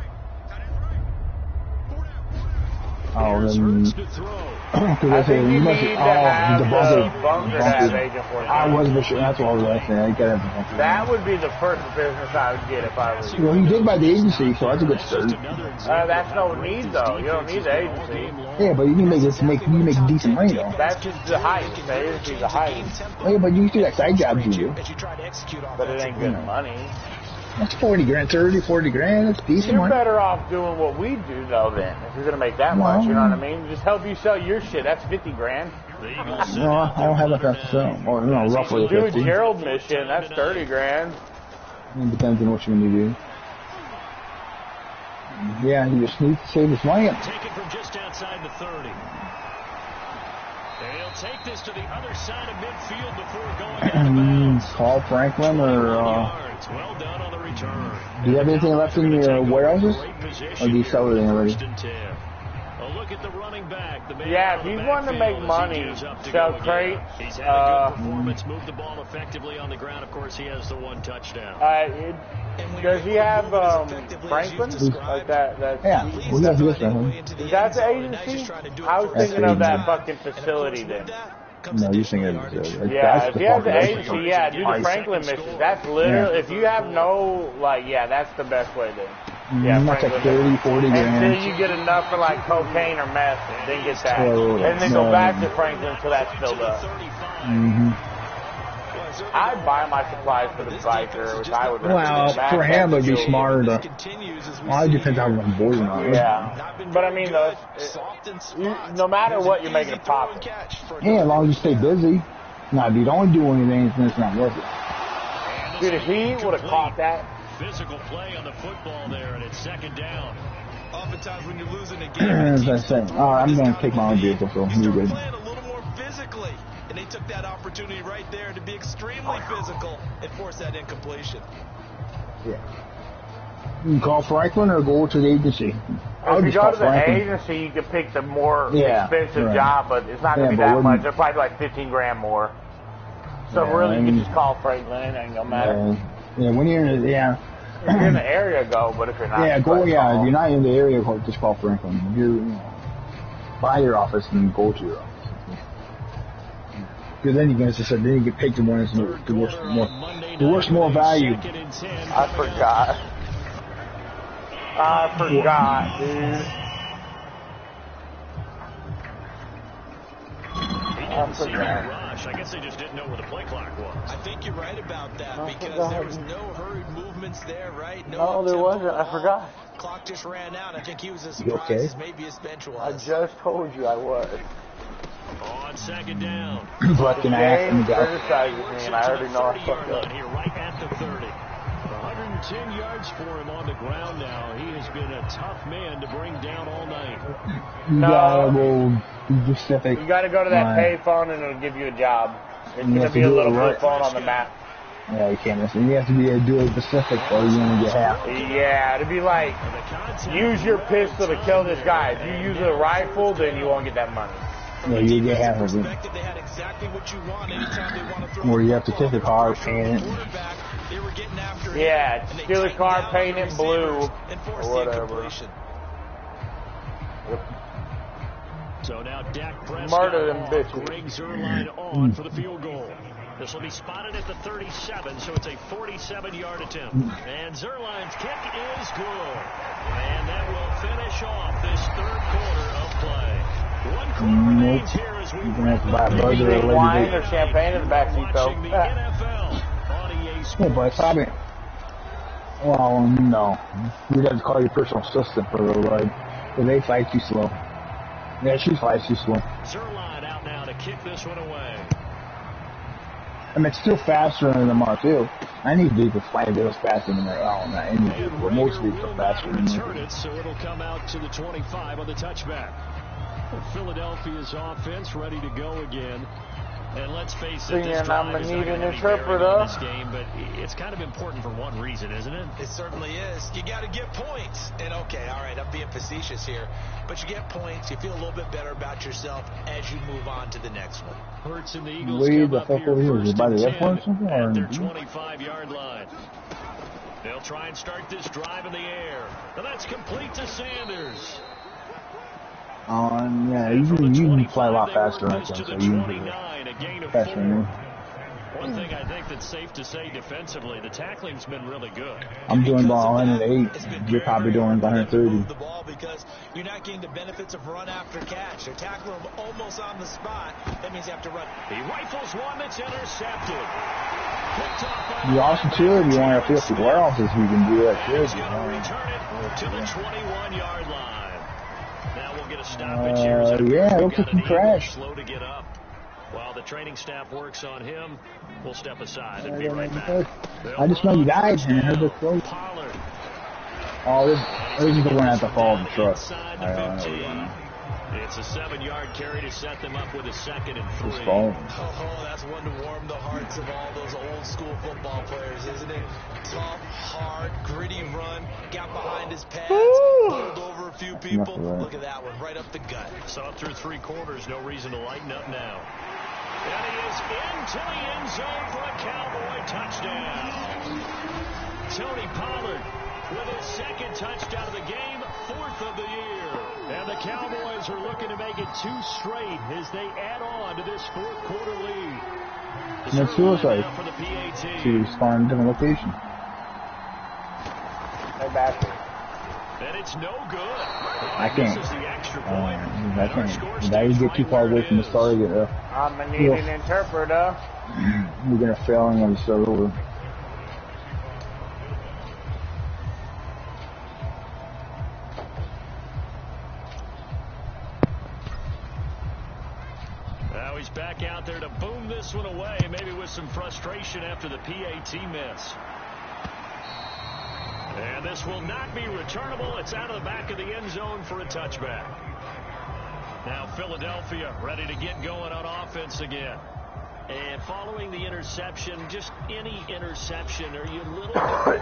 Oh, then. Because I think you need to have the bunker to have Agent 14. I wasn't sure. That's what I was asking. I gotta have the bunker. That would be the first business I would get if I was you. Well, you did by the agency, so that's a good start. That's no need, though. You don't need the agency. Yeah, but you can make decent money, though. That's just the height. The agency's the height. Yeah, but you do that side job, you. But it ain't good money. That's 40 grand, 30, 40 grand. That's decent money. You're better off doing what we do, though, then. If you're going to make that much, you know what I mean? Just help you sell your shit. That's 50 grand. No, I don't have enough to sell. Or, no, roughly 50. Do a Gerald mission. That's 30 grand. It depends on what you're going to do. Yeah, you just need to save this money. Take it from just outside the 30. They'll take this to the other side of midfield before going out of bounds. Call Franklin or well done on the return. Do you have anything left in your warehouses? Or do you sell everything already? A look at the running back. Yeah, if he's wanting to make money, sell crates. He's had a good performance, moved the ball effectively on the ground. Of course, he has the one touchdown. Does he have Franklin? Like that? Yeah, we got this for him. Is that the agency? I was thinking of that fucking facility then. No, you're thinking of it. Yeah, if you have the agency, yeah, do the Franklin mission. That's literally, if you have no, like, yeah, that's the best way then. Yeah, that's like 30, 40 grand. Until you get enough for like cocaine or meth, and then get that. And then go back to Franklin until that's filled up. I'd buy my supplies for the biker, which I would recommend. Well, for him, it would be smarter to. Well, it depends on what board or not. Yeah. But I mean, though, no matter what, you're making a profit. Yeah, as long as you stay busy. Now, if you don't do anything, then it's not worth it. Dude, if he would have caught that. Physical play on the football there, and it's second down. Oftentimes, when you're losing a game, as I said, I'm going to take my own vehicle, so you're good. Playing a little more physically. And they took that opportunity right there to be extremely physical and force that incompletion. Yeah. You can call Franklin or go to the agency. If you go to the agency, you can pick the more expensive job, but it's not going to be that much. It'll probably be like 15 grand more. So really, you can just call Franklin. It ain't going to matter. Yeah, when you're in the, if you're in the area, go. But if you're not, if you're not in the area, just call Franklin. If you're by your office, and go to your office. Because then you can, as I said, then you can pick the one that's worth more value. I forgot, dude. I guess they just didn't know where the play clock was. I think you're right about that because there was no hurried movements there, right? No, there wasn't. I forgot. Clock just ran out. I think he was as surprised as maybe his bench was. I just told you I was. On second down. But can I ask him criticizes me, and I already know I fucked up. Here, right at the 30. 110 yards for him on the ground now. He has been a tough man to bring down all night. You gotta go specific. You gotta go to that pay phone, and it'll give you a job. It's gonna be a little blue phone on the map. Yeah, you can't miss it. You have to be a dual Pacific, or you're gonna get half. Yeah, it'd be like, use your pistol to kill this guy. If you use a rifle, then you won't get that money. Yeah, you get half of it. Or you have to take the car, paint it. Yeah, steal the car, paint it blue, or whatever. So now Dak Prescott murder them bitches. Greg Zuerlein on for the field goal. This will be spotted at the 37, so it's a 47-yard attempt. And Zuerlein's kick is good. And that will finish off this third quarter of play. One quarter remains here as we wrap up wine or champagne in the backseat, though. Yeah, but probably. Well, no. You'd have to call your personal assistant for the ride. Because they fly too slow. Yeah, she flies too slow. Zerline out now to kick this one away. I mean, it's still faster than the Mark II. I need vehicles fly a little faster than that. Oh, not any vehicle, but most vehicles are faster than that. So it'll come out to the 25 on the touchback. Philadelphia's offense ready to go again. And let's face it, this I'm going to need an interpreter. This game, but it's kind of important for one reason, isn't it? It certainly is. You got to get points. And okay, all right, I'm being facetious here, but you get points. You feel a little bit better about yourself as you move on to the next one. Hurts and the Eagles come up here first and 10 at their 25-yard line. They'll try and start this drive in the air. And that's complete to Sanders. Yeah, you can fly a lot faster, I think, so you can get faster than me. One thing I think that's safe to say defensively, the tackling's been really good. I'm doing about 108. You're probably doing about 130. The ball because you're not getting the benefits of run after catch. They're tackling him almost on the spot. That means you have to run. He rifles one that's intercepted. You also too, if you want to 50 warehouses, you can do that too. He's going to return it to the 21-yard line. Now we'll get a stoppage here. Yeah, it'll take him crash. Slow to get up. While the training staff works on him, we'll step aside and be right back. I just know you guys and I heard the throw. Oh, this is the one at the fall of the truck. I don't know. It's a 7-yard carry to set them up with a 2nd and 3. Oh, that's one to warm the hearts of all those old school football players, isn't it? Tough, hard, gritty run, got behind his pads, pulled over a few people. Look at that one, right up the gut. Saw through 3 quarters, no reason to lighten up now. And he is into the end zone for a Cowboy touchdown. Tony Pollard with his 2nd touchdown of the game, 4th of the year. And the Cowboys are looking to make it 2 straight as they add on to this 4th quarter lead. That's suicide. For the PAT. To spawn in a different location. Hey, back. And it's no good. I can't. I can't. Now you get too far away from the start of it. I'm going to need an interpreter. You're going to fail and I'm going to start over. Now he's back out there to boom this one away, maybe with some frustration after the PAT miss. And this will not be returnable. It's out of the back of the end zone for a touchback. Now Philadelphia ready to get going on offense again. And following the interception, just any interception, are you a little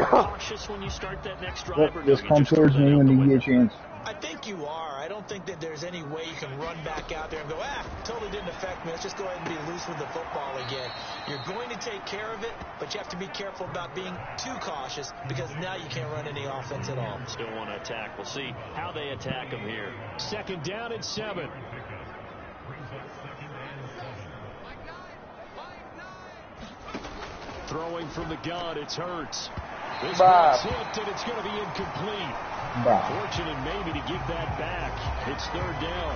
cautious when you start that next drive? Just come towards me when you get a chance. I think you are. I don't think that there's any way you can run back out there and go, totally didn't affect me. Let's just go ahead and be loose with the football again. You're going to take care of it, but you have to be careful about being too cautious because now you can't run any offense at all. Still want to attack. We'll see how they attack him here. 2nd down and 7. Throwing from the gun, it's Hurts. This one's hit, and it's going to be incomplete. Fortunate maybe to get that back. It's 3rd down.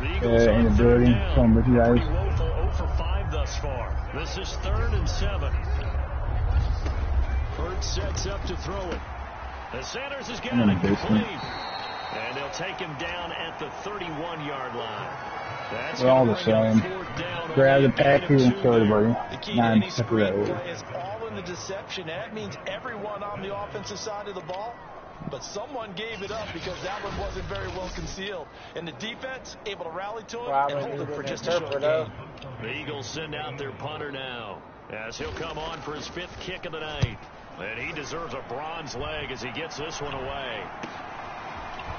The Eagles on 3rd down. Pretty woeful, 0 for 5 thus far. This is 3rd and 7. Hurts sets up to throw it. The Sanders is getting it complete. And they'll take him down at the 31-yard line. They're all the same. Grab the package and throw it, buddy. The key to any screen play is all in the deception. That means everyone on the offensive side of the ball, but someone gave it up because that one wasn't very well concealed. And the defense able to rally to him and hold it for just a short game. The Eagles send out their punter now as he'll come on for his 5th kick of the night. And he deserves a bronze leg as he gets this one away.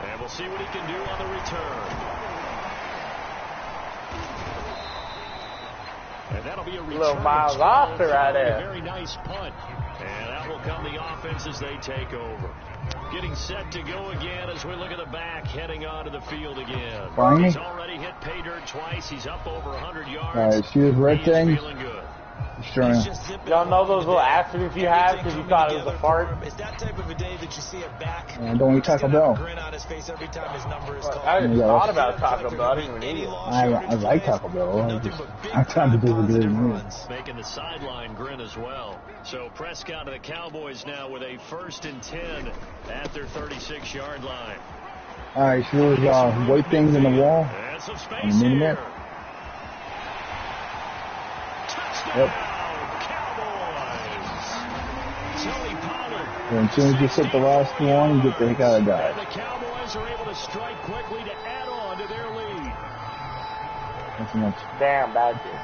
And we'll see what he can do on the return. And that'll be a little miles off to right there. Very nice punt. And that will come the offense as they take over. Getting set to go again as we look at the back, heading onto the field again. Finally. He's already hit pay dirt twice. He's up over 100 yards. All right, see this red thing? Feeling good. Y'all know those little accidents you have because you thought it was a fart? It's that type of a day that you see a back. Don't eat Taco Bell. Grin on his face every time his number is called. I just thought about Taco Bell. I didn't even eat it. I like Taco Bell. I'm trying to do a good move. Making the sideline grin as well. So Prescott and the Cowboys now with a 1st and 10 at their 36-yard line. All right, so there's white things in the wall. And some space here. Touchdown, Cowboys. Tony Pollard. And as soon as you hit the last one, you get the heck out of that. And the Cowboys are able to strike quickly to add on to their lead. That's enough. Damn, Badger.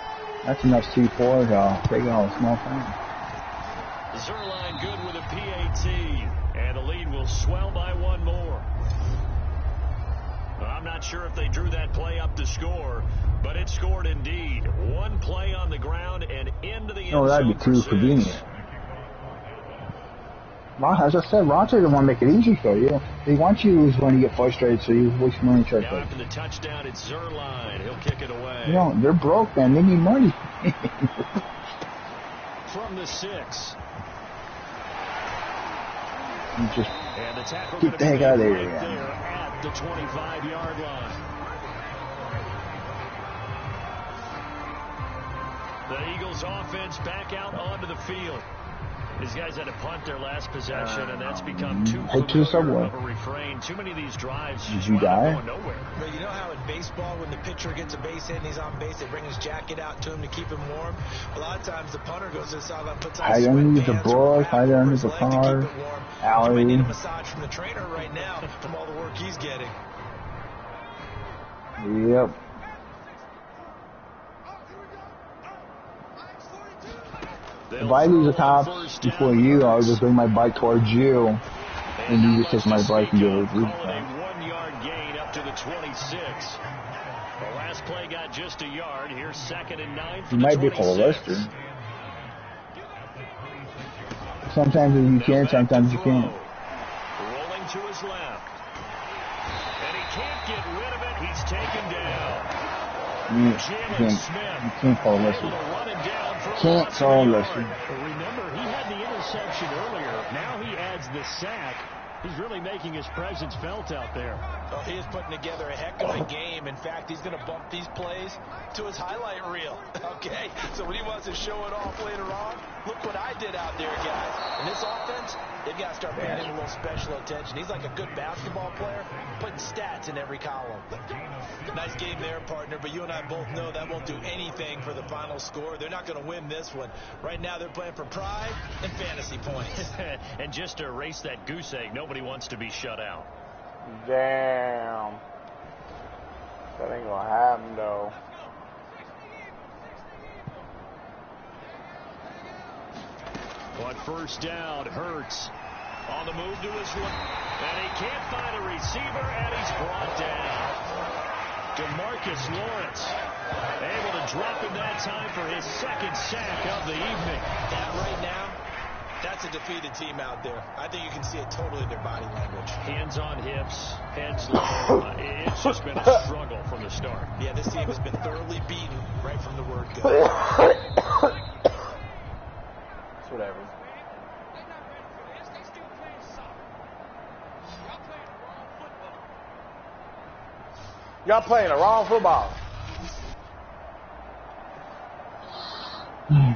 That's enough C4 taking all the small things. Zerline good with a PAT. And the lead will swell by 1 more. I'm not sure if they drew that play up to score, but it scored indeed. 1 play on the ground and into the end zone. Oh, that'd be too convenient. As I said, Roger didn't want to make it easy for you. They want you to lose when you get frustrated, so you waste money trying to. After the touchdown, it's Zerline. He'll kick it away. You know, they're broke, man. They need money. From the 6. You just get the heck out of there, right there at the 25-yard line. The Eagles offense back out onto the field. These guys had to punt their last possession, and that's become too familiar of a refrain. Too many of these drives Did you die? Going nowhere. Well, you know how in baseball, when the pitcher gets a base hit and he's on base, they bring his jacket out to him to keep him warm? A lot of times the punter goes to the sideline, puts on hide underneath the bush, hide underneath the car. Alley. Need a massage from the trainer right now from all the work he's getting. Yep. If I lose the top before you, I'll just bring my bike towards you, and you just take my bike and go over. A 1-yard gain up to the 26. The last play got just a yard. Here's 2nd and 9 for you might be called a Lester. Sometimes you can, sometimes you can't. Rolling to his left. And he can't get rid of it. He's taken down. You can't call a Lester. Can't call a Lester. Remember, he had the interception earlier. Now he adds the sack. He's really making his presence felt out there. Well, he is putting together a heck of a game. In fact, he's going to bump these plays to his highlight reel. Okay? So when he wants to show it off later on, look what I did out there, guys. And this offense, they've got to start paying him a little special attention. He's like a good basketball player, putting stats in every column. Nice game there, partner, but you and I both know that won't do anything for the final score. They're not going to win this one. Right now, they're playing for pride and fantasy points. And just to erase that goose egg, nobody wants to be shut out. Damn. That ain't gonna happen, though. But first down, Hurts on the move to his left. And he can't find a receiver, and he's brought down. DeMarcus Lawrence able to drop him that time for his 2nd sack of the evening. Yeah, right now, that's a defeated team out there. I think you can see it totally in their body language. Hands on hips, heads low. It's just been a struggle from the start. Yeah, this team has been thoroughly beaten right from the word go. It's whatever. Y'all playing the wrong football.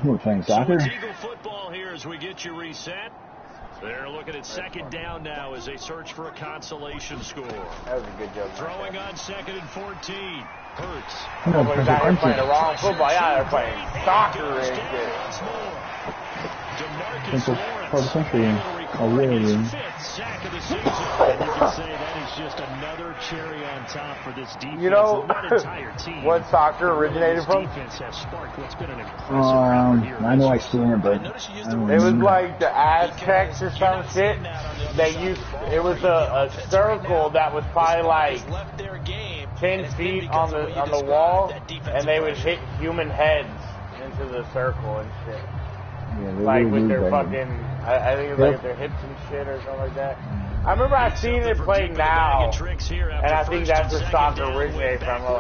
We're playing soccer. So Eagle football here as we get you reset. They're looking at 2nd down now as they search for a consolation score. That was a good joke. Throwing on 2nd and 14. Hurts. Nobody's out here playing the wrong football. Y'all are playing soccer and shit. DeMarcus Lawrence. For the country, a winner. 5th sack of the season. And you can say that is just another cherry on top for this defense. You know that entire team. what soccer originated from? Defense has sparked what's been an impressive I know I've seen it, but it was like the Aztecs or some shit. They used it was a circle that was probably like 10 feet on the wall, and they would hit human heads into the circle and shit. Yeah, like with their fucking, I think it was like their hips and shit or something like that. I remember I've seen it played now, and I think that's where soccer originated from. I'm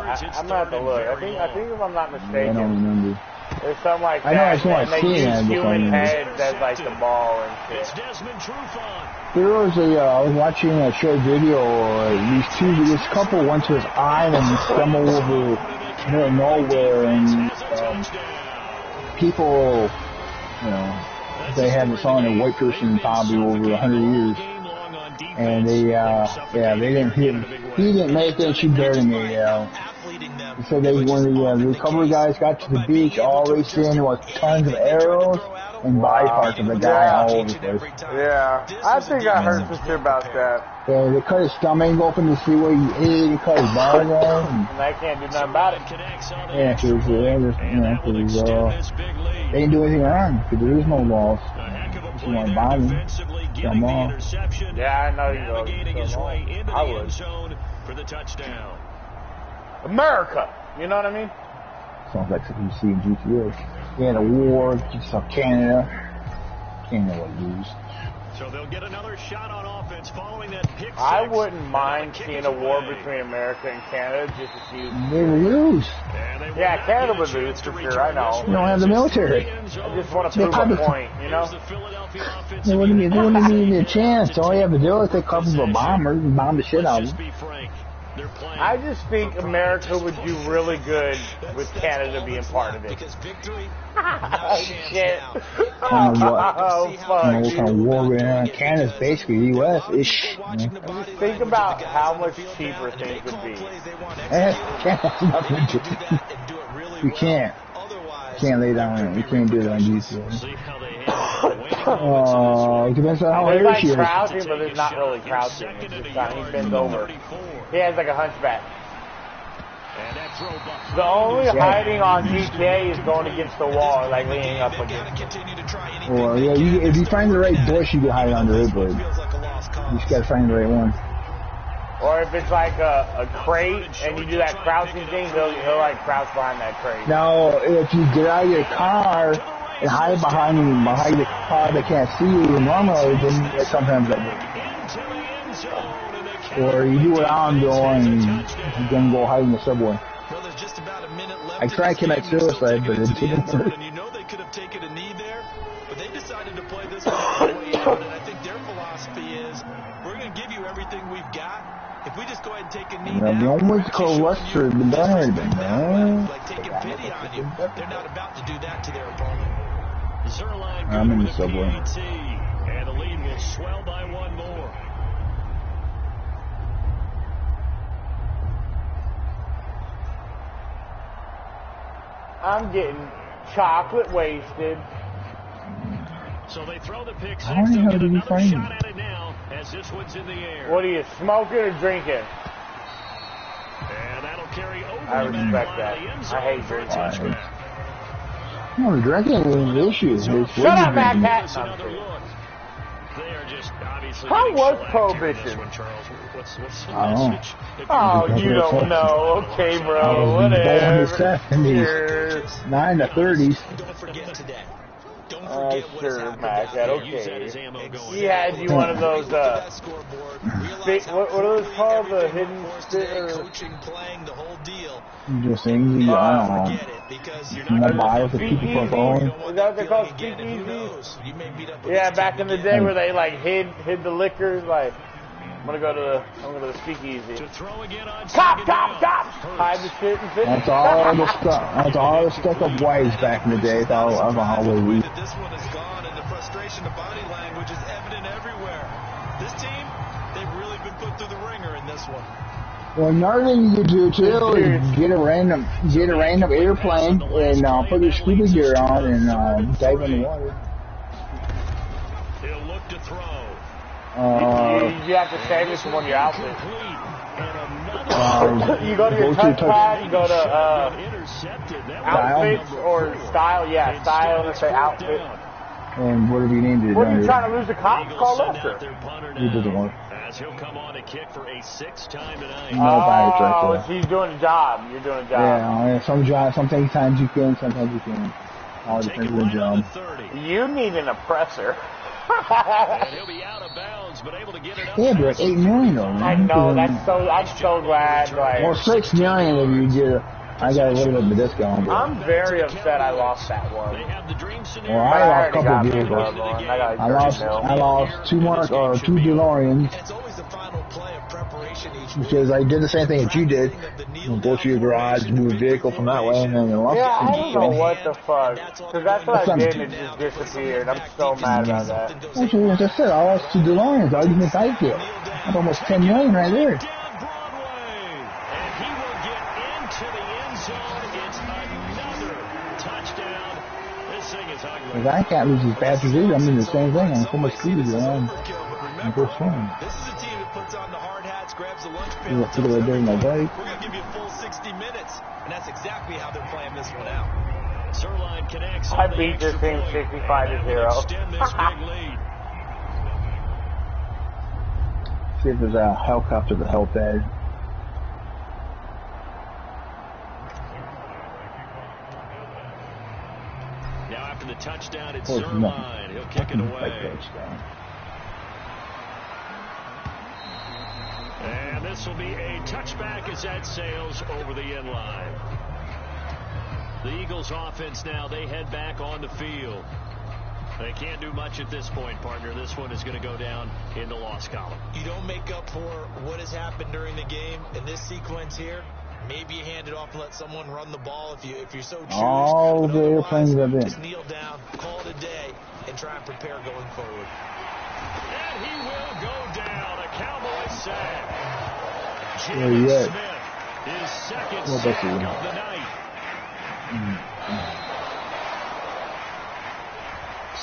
gonna have to look. I think if I'm not mistaken, I don't remember. There's something like that. And they use human heads as like the ball and shit. There was I was watching a short video. This couple went to this island and stumbled over near nowhere, and people, they had this on a white person probably over 100 years, and they didn't hit. He didn't make it. She buried me. So when the recovery guys got to the beach, all they seen was tons of arrows and body parts of the guy all over the place. Yeah, I think I heard some shit about that. Yeah, they cut his stomach open to see what he ate and cut his body off. And they can't do nothing about it. Yeah, because they didn't do anything wrong, because there is no laws. If you want to buy them, come on. Yeah, I know you know. I would. For the touchdown. America, you know what I mean? Sounds like something you see in GTA. They had a war, just saw Canada. Canada would lose. So they'll get another shot on offense following that pick six. I wouldn't mind seeing a war between America and Canada just to see. They will lose. Yeah, Canada would lose for sure. I know. You don't have the military. I just want to prove a point, you know? They wouldn't need a chance. All you have to do is take a couple of bombers and bomb the shit out of them. I just think America would do really good with Canada being part of it. Shit. Oh, fuck. What kind of war we're in? Canada's basically the U.S.-ish. Just think about how much cheaper things would be. Canada's nothing to do. You can't. You can't lay down. You can't do it on these. It depends on how There's like she is. crouching, but there's not really crouching. It's just he bends over. He has like a hunchback. The only hiding on GTA is going against the wall, like leaning up against it. Or yeah, if you find the right bush, you can hide under it, but you just gotta find the right one. Or if it's like a crate and you do that crouching thing, he'll like crouch behind that crate. Now, if you get out of your car and hide behind the car that can't see you normally, then sometimes that works. Or you do what I'm doing, you can go hide in the subway. I tried to commit suicide, but it didn't work. And you know they could have taken a knee there, but they decided to play this one all the way out. And I think their philosophy is, we're going to give you everything we've got. If we just go ahead and take a knee now, the only cholesterol has been done already, man. Like taking pity on you. They're not about to do that to their opponent. I'm in the subway. And the lead will swell by one more. I'm getting chocolate wasted. So they throw the pick six. They'll get another shot at it now as this one's in the air. What are you, smoking or drinking? And that'll carry over. I respect that. I hate drinking. No, drinking is an issue. Shut up, Matt Pat. How was Prohibition? Oh, you don't know. Okay, bro. Whatever. Cheers. 9 to 30s. Don't forget today. Don't Oh, forget what sure, happened. Mac. That okay. He had you one of those, what are those called? The hidden coaching, playing the whole deal. Just things I don't know. Buy with the people for phone. Is that what they're called? Speakeasies? Yeah, back in the day where they like hid the liquor. Like, I'm gonna go to the speakeasy. Cop! Hide the shit and fit. That's all the stuff. That's all the stuck-up wives back in the day. I don't know how we. This one is gone, and the frustration of body language is evident everywhere. This team, they've really been put through the ringer in this one. Well, another thing you could do too is get a random airplane and put your scuba gear on and dive in the water. He'll look to throw. You have to save this from one of your outfits. You go to your touchpad, you go to outfits or style. Yeah, style, and say outfit. And whatever you named it. What are you trying to lose the cops? Call Lester. He doesn't work. As he'll come on to kick for a sixth time tonight. Oh, he's doing a job. You're doing a job. Yeah, sometimes you can, sometimes you can't. All depends on the job. You need an oppressor. He'll be out of bounds, but able to get it up. Yeah, but $8 million though. I know. I'm so glad. Like, well, $6 million if you get. I got a little bit of a discount. I'm very upset I lost that one. Well, I lost a couple vehicles. I lost two DeLoreans. Because I did the same thing that you did. You go to your garage, move a vehicle from that way, and then you lost it. Yeah, I don't know what the fuck. Because that's what I did and it just disappeared. I'm so mad about that. Actually, as I said, I lost 2 DeLoreans. I didn't think I did. That's almost $10 million right there. Because I can't lose as fast as either. I'm doing the same thing. I'm so much speed around. I go swimming. This is a team that puts on the hard hats, grabs the lunch pail. We're going to give you a full 60 minutes, and that's exactly how they're playing this one out. Sirline connects. I beat this team 65-0. See if there's a helicopter to help that. The touchdown at Sirline. He'll kick it away. this will be a touchback as that sails over the end line. The Eagles offense now, they head back on the field. They can't do much at this point, partner. This one is going to go down in the loss column. You don't make up for what has happened during the game in this sequence here. Maybe you hand it off and let someone run the ball if you so choose. All the airplanes have been. Just kneel down, call it a day, and try and prepare going forward. And he will go down. A Cowboy sack. James Smith, his second sack of the night.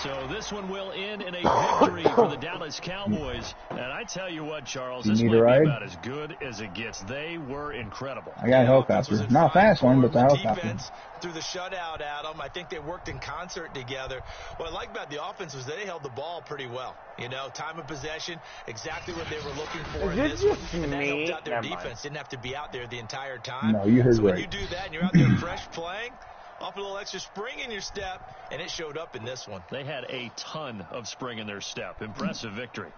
So this one will end in a victory for the Dallas Cowboys. And I tell you what, Charles, this might be about as good as it gets. They were incredible. I got a helicopter. Not a fast one, but the helicopter. Through the shutout, Adam, I think they worked in concert together. What I like about the offense was they held the ball pretty well. You know, time of possession, exactly what they were looking for in this one. And that helped out their defense. Didn't have to be out there the entire time. No, you heard so right. When you do that and you're out there fresh playing, off a little extra spring in your step, and it showed up in this one. They had a ton of spring in their step. Impressive victory.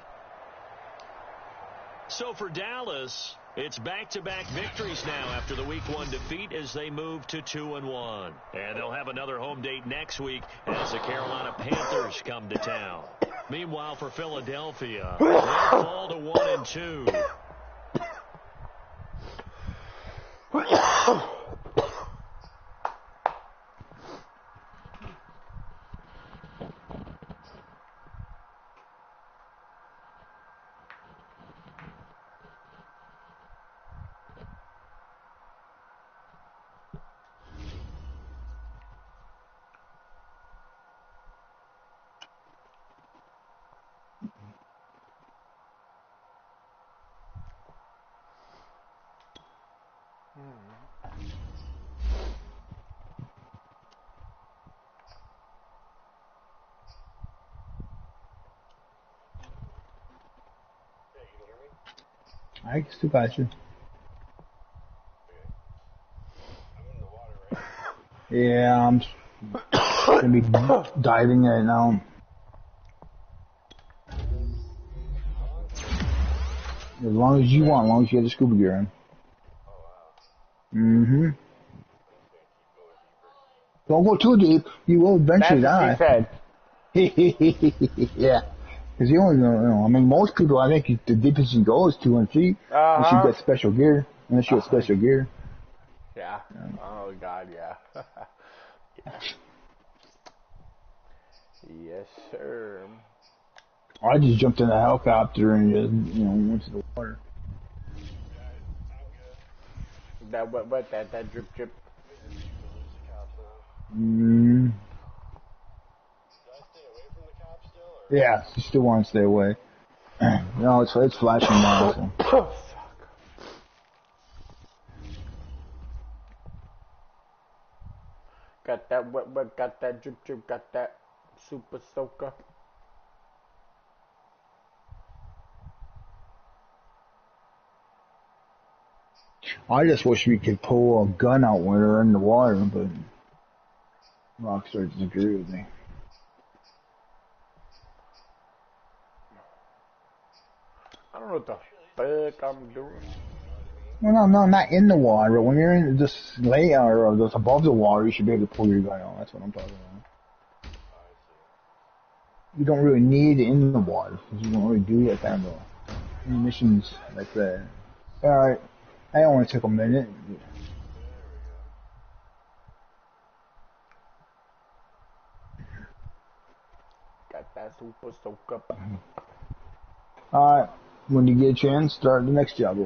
So for Dallas, it's back-to-back victories now after the Week 1 defeat as they move to 2-1. And they'll have another home date next week as the Carolina Panthers come to town. Meanwhile, for Philadelphia, they'll fall to 1-2. I still got you. Yeah, I'm gonna be diving right now. As long as you want, as long as you have the scuba gear in. Mm-hmm. Don't go too deep. You will eventually die. That's what he said. Yeah. Because you only know, I mean, most people, I think the deepest you can go is 2 feet. Unless you get special gear. Unless you get special gear. Yeah. Oh, God, yeah. Yes, sir. I just jumped in a helicopter and just, went to the water. That what that drip. Yeah, you still want to stay away. No, it's flashing now. So. Oh, fuck. Got that wet, got that drip, got that super soaker. I just wish we could pull a gun out when we're in the water, but Rockstar doesn't agree with me. I don't know what the fuck I'm doing. Well, no, not in the water. When you're in just lay or just above the water, you should be able to pull your gun out. That's what I'm talking about. You don't really need it in the water because you don't really do that kind of missions like that. All right, I only took a minute. Got that super soaker. Alright, when you get a chance, start the next job.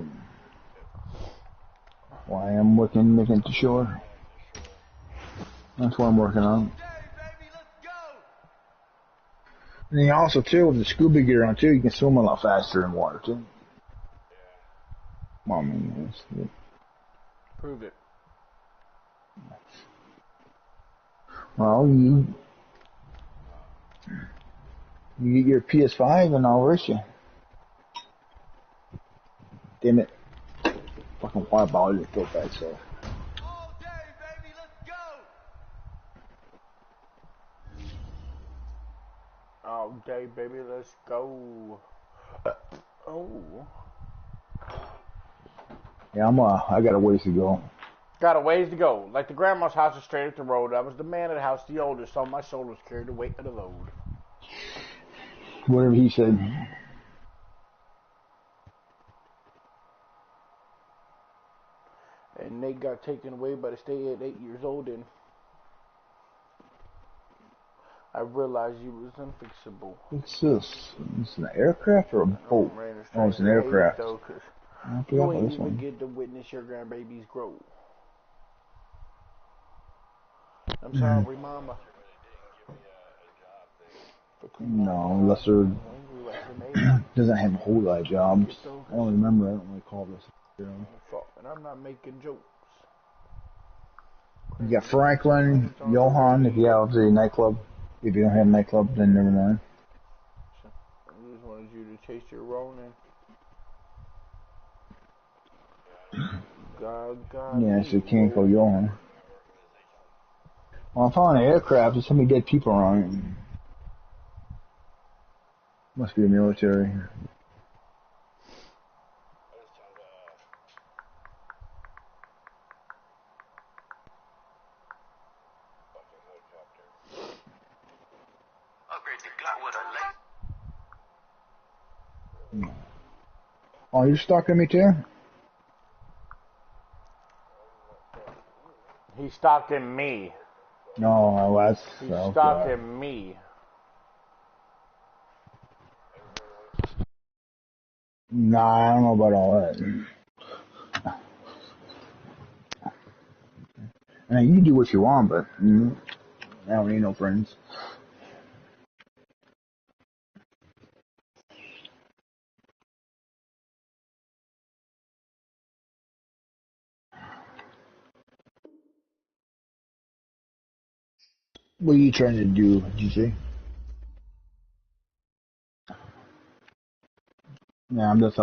Well, I am making to shore. That's what I'm working on. And then also, too, with the scuba gear on, too, you can swim a lot faster in water, too. Well, I mean, Prove it. Well, you get your PS5 and I'll race you. Damn it. Fucking water bottle didn't feel bad, so. All day, baby, let's go! All day, baby, let's go. Oh. Yeah, I got a ways to go. Got a ways to go. Like the grandma's house is straight up the road. I was the man of the house, the oldest, so my shoulders carried the weight of the load. Whatever he said. And Nate got taken away by the state at 8 years old, and I realized he was unfixable. What's this? Is it an aircraft or a boat? Oh, it's an aircraft. Though, I you forgot ain't this even one. get to witness your grandbabies grow. I'm sorry, Mama. No, unless they're doesn't have a whole lot of jobs. I don't remember. I don't really call this a job. And I'm not making jokes. You got Franklin, Johan. If you have the nightclub, if you don't have a nightclub, then never mind. I just wanted you to taste your Ronin. God. Yeah, so you can't call Johan. Well, I found an aircraft. There's so many dead people around it. Must be the military. Oh, you're stalking me too? He's stalking me. No, that's... He's stalking me. Nah, I don't know about all that. I mean, you can do what you want, but I don't need no friends. What are you trying to do, GC? Yeah, I'm just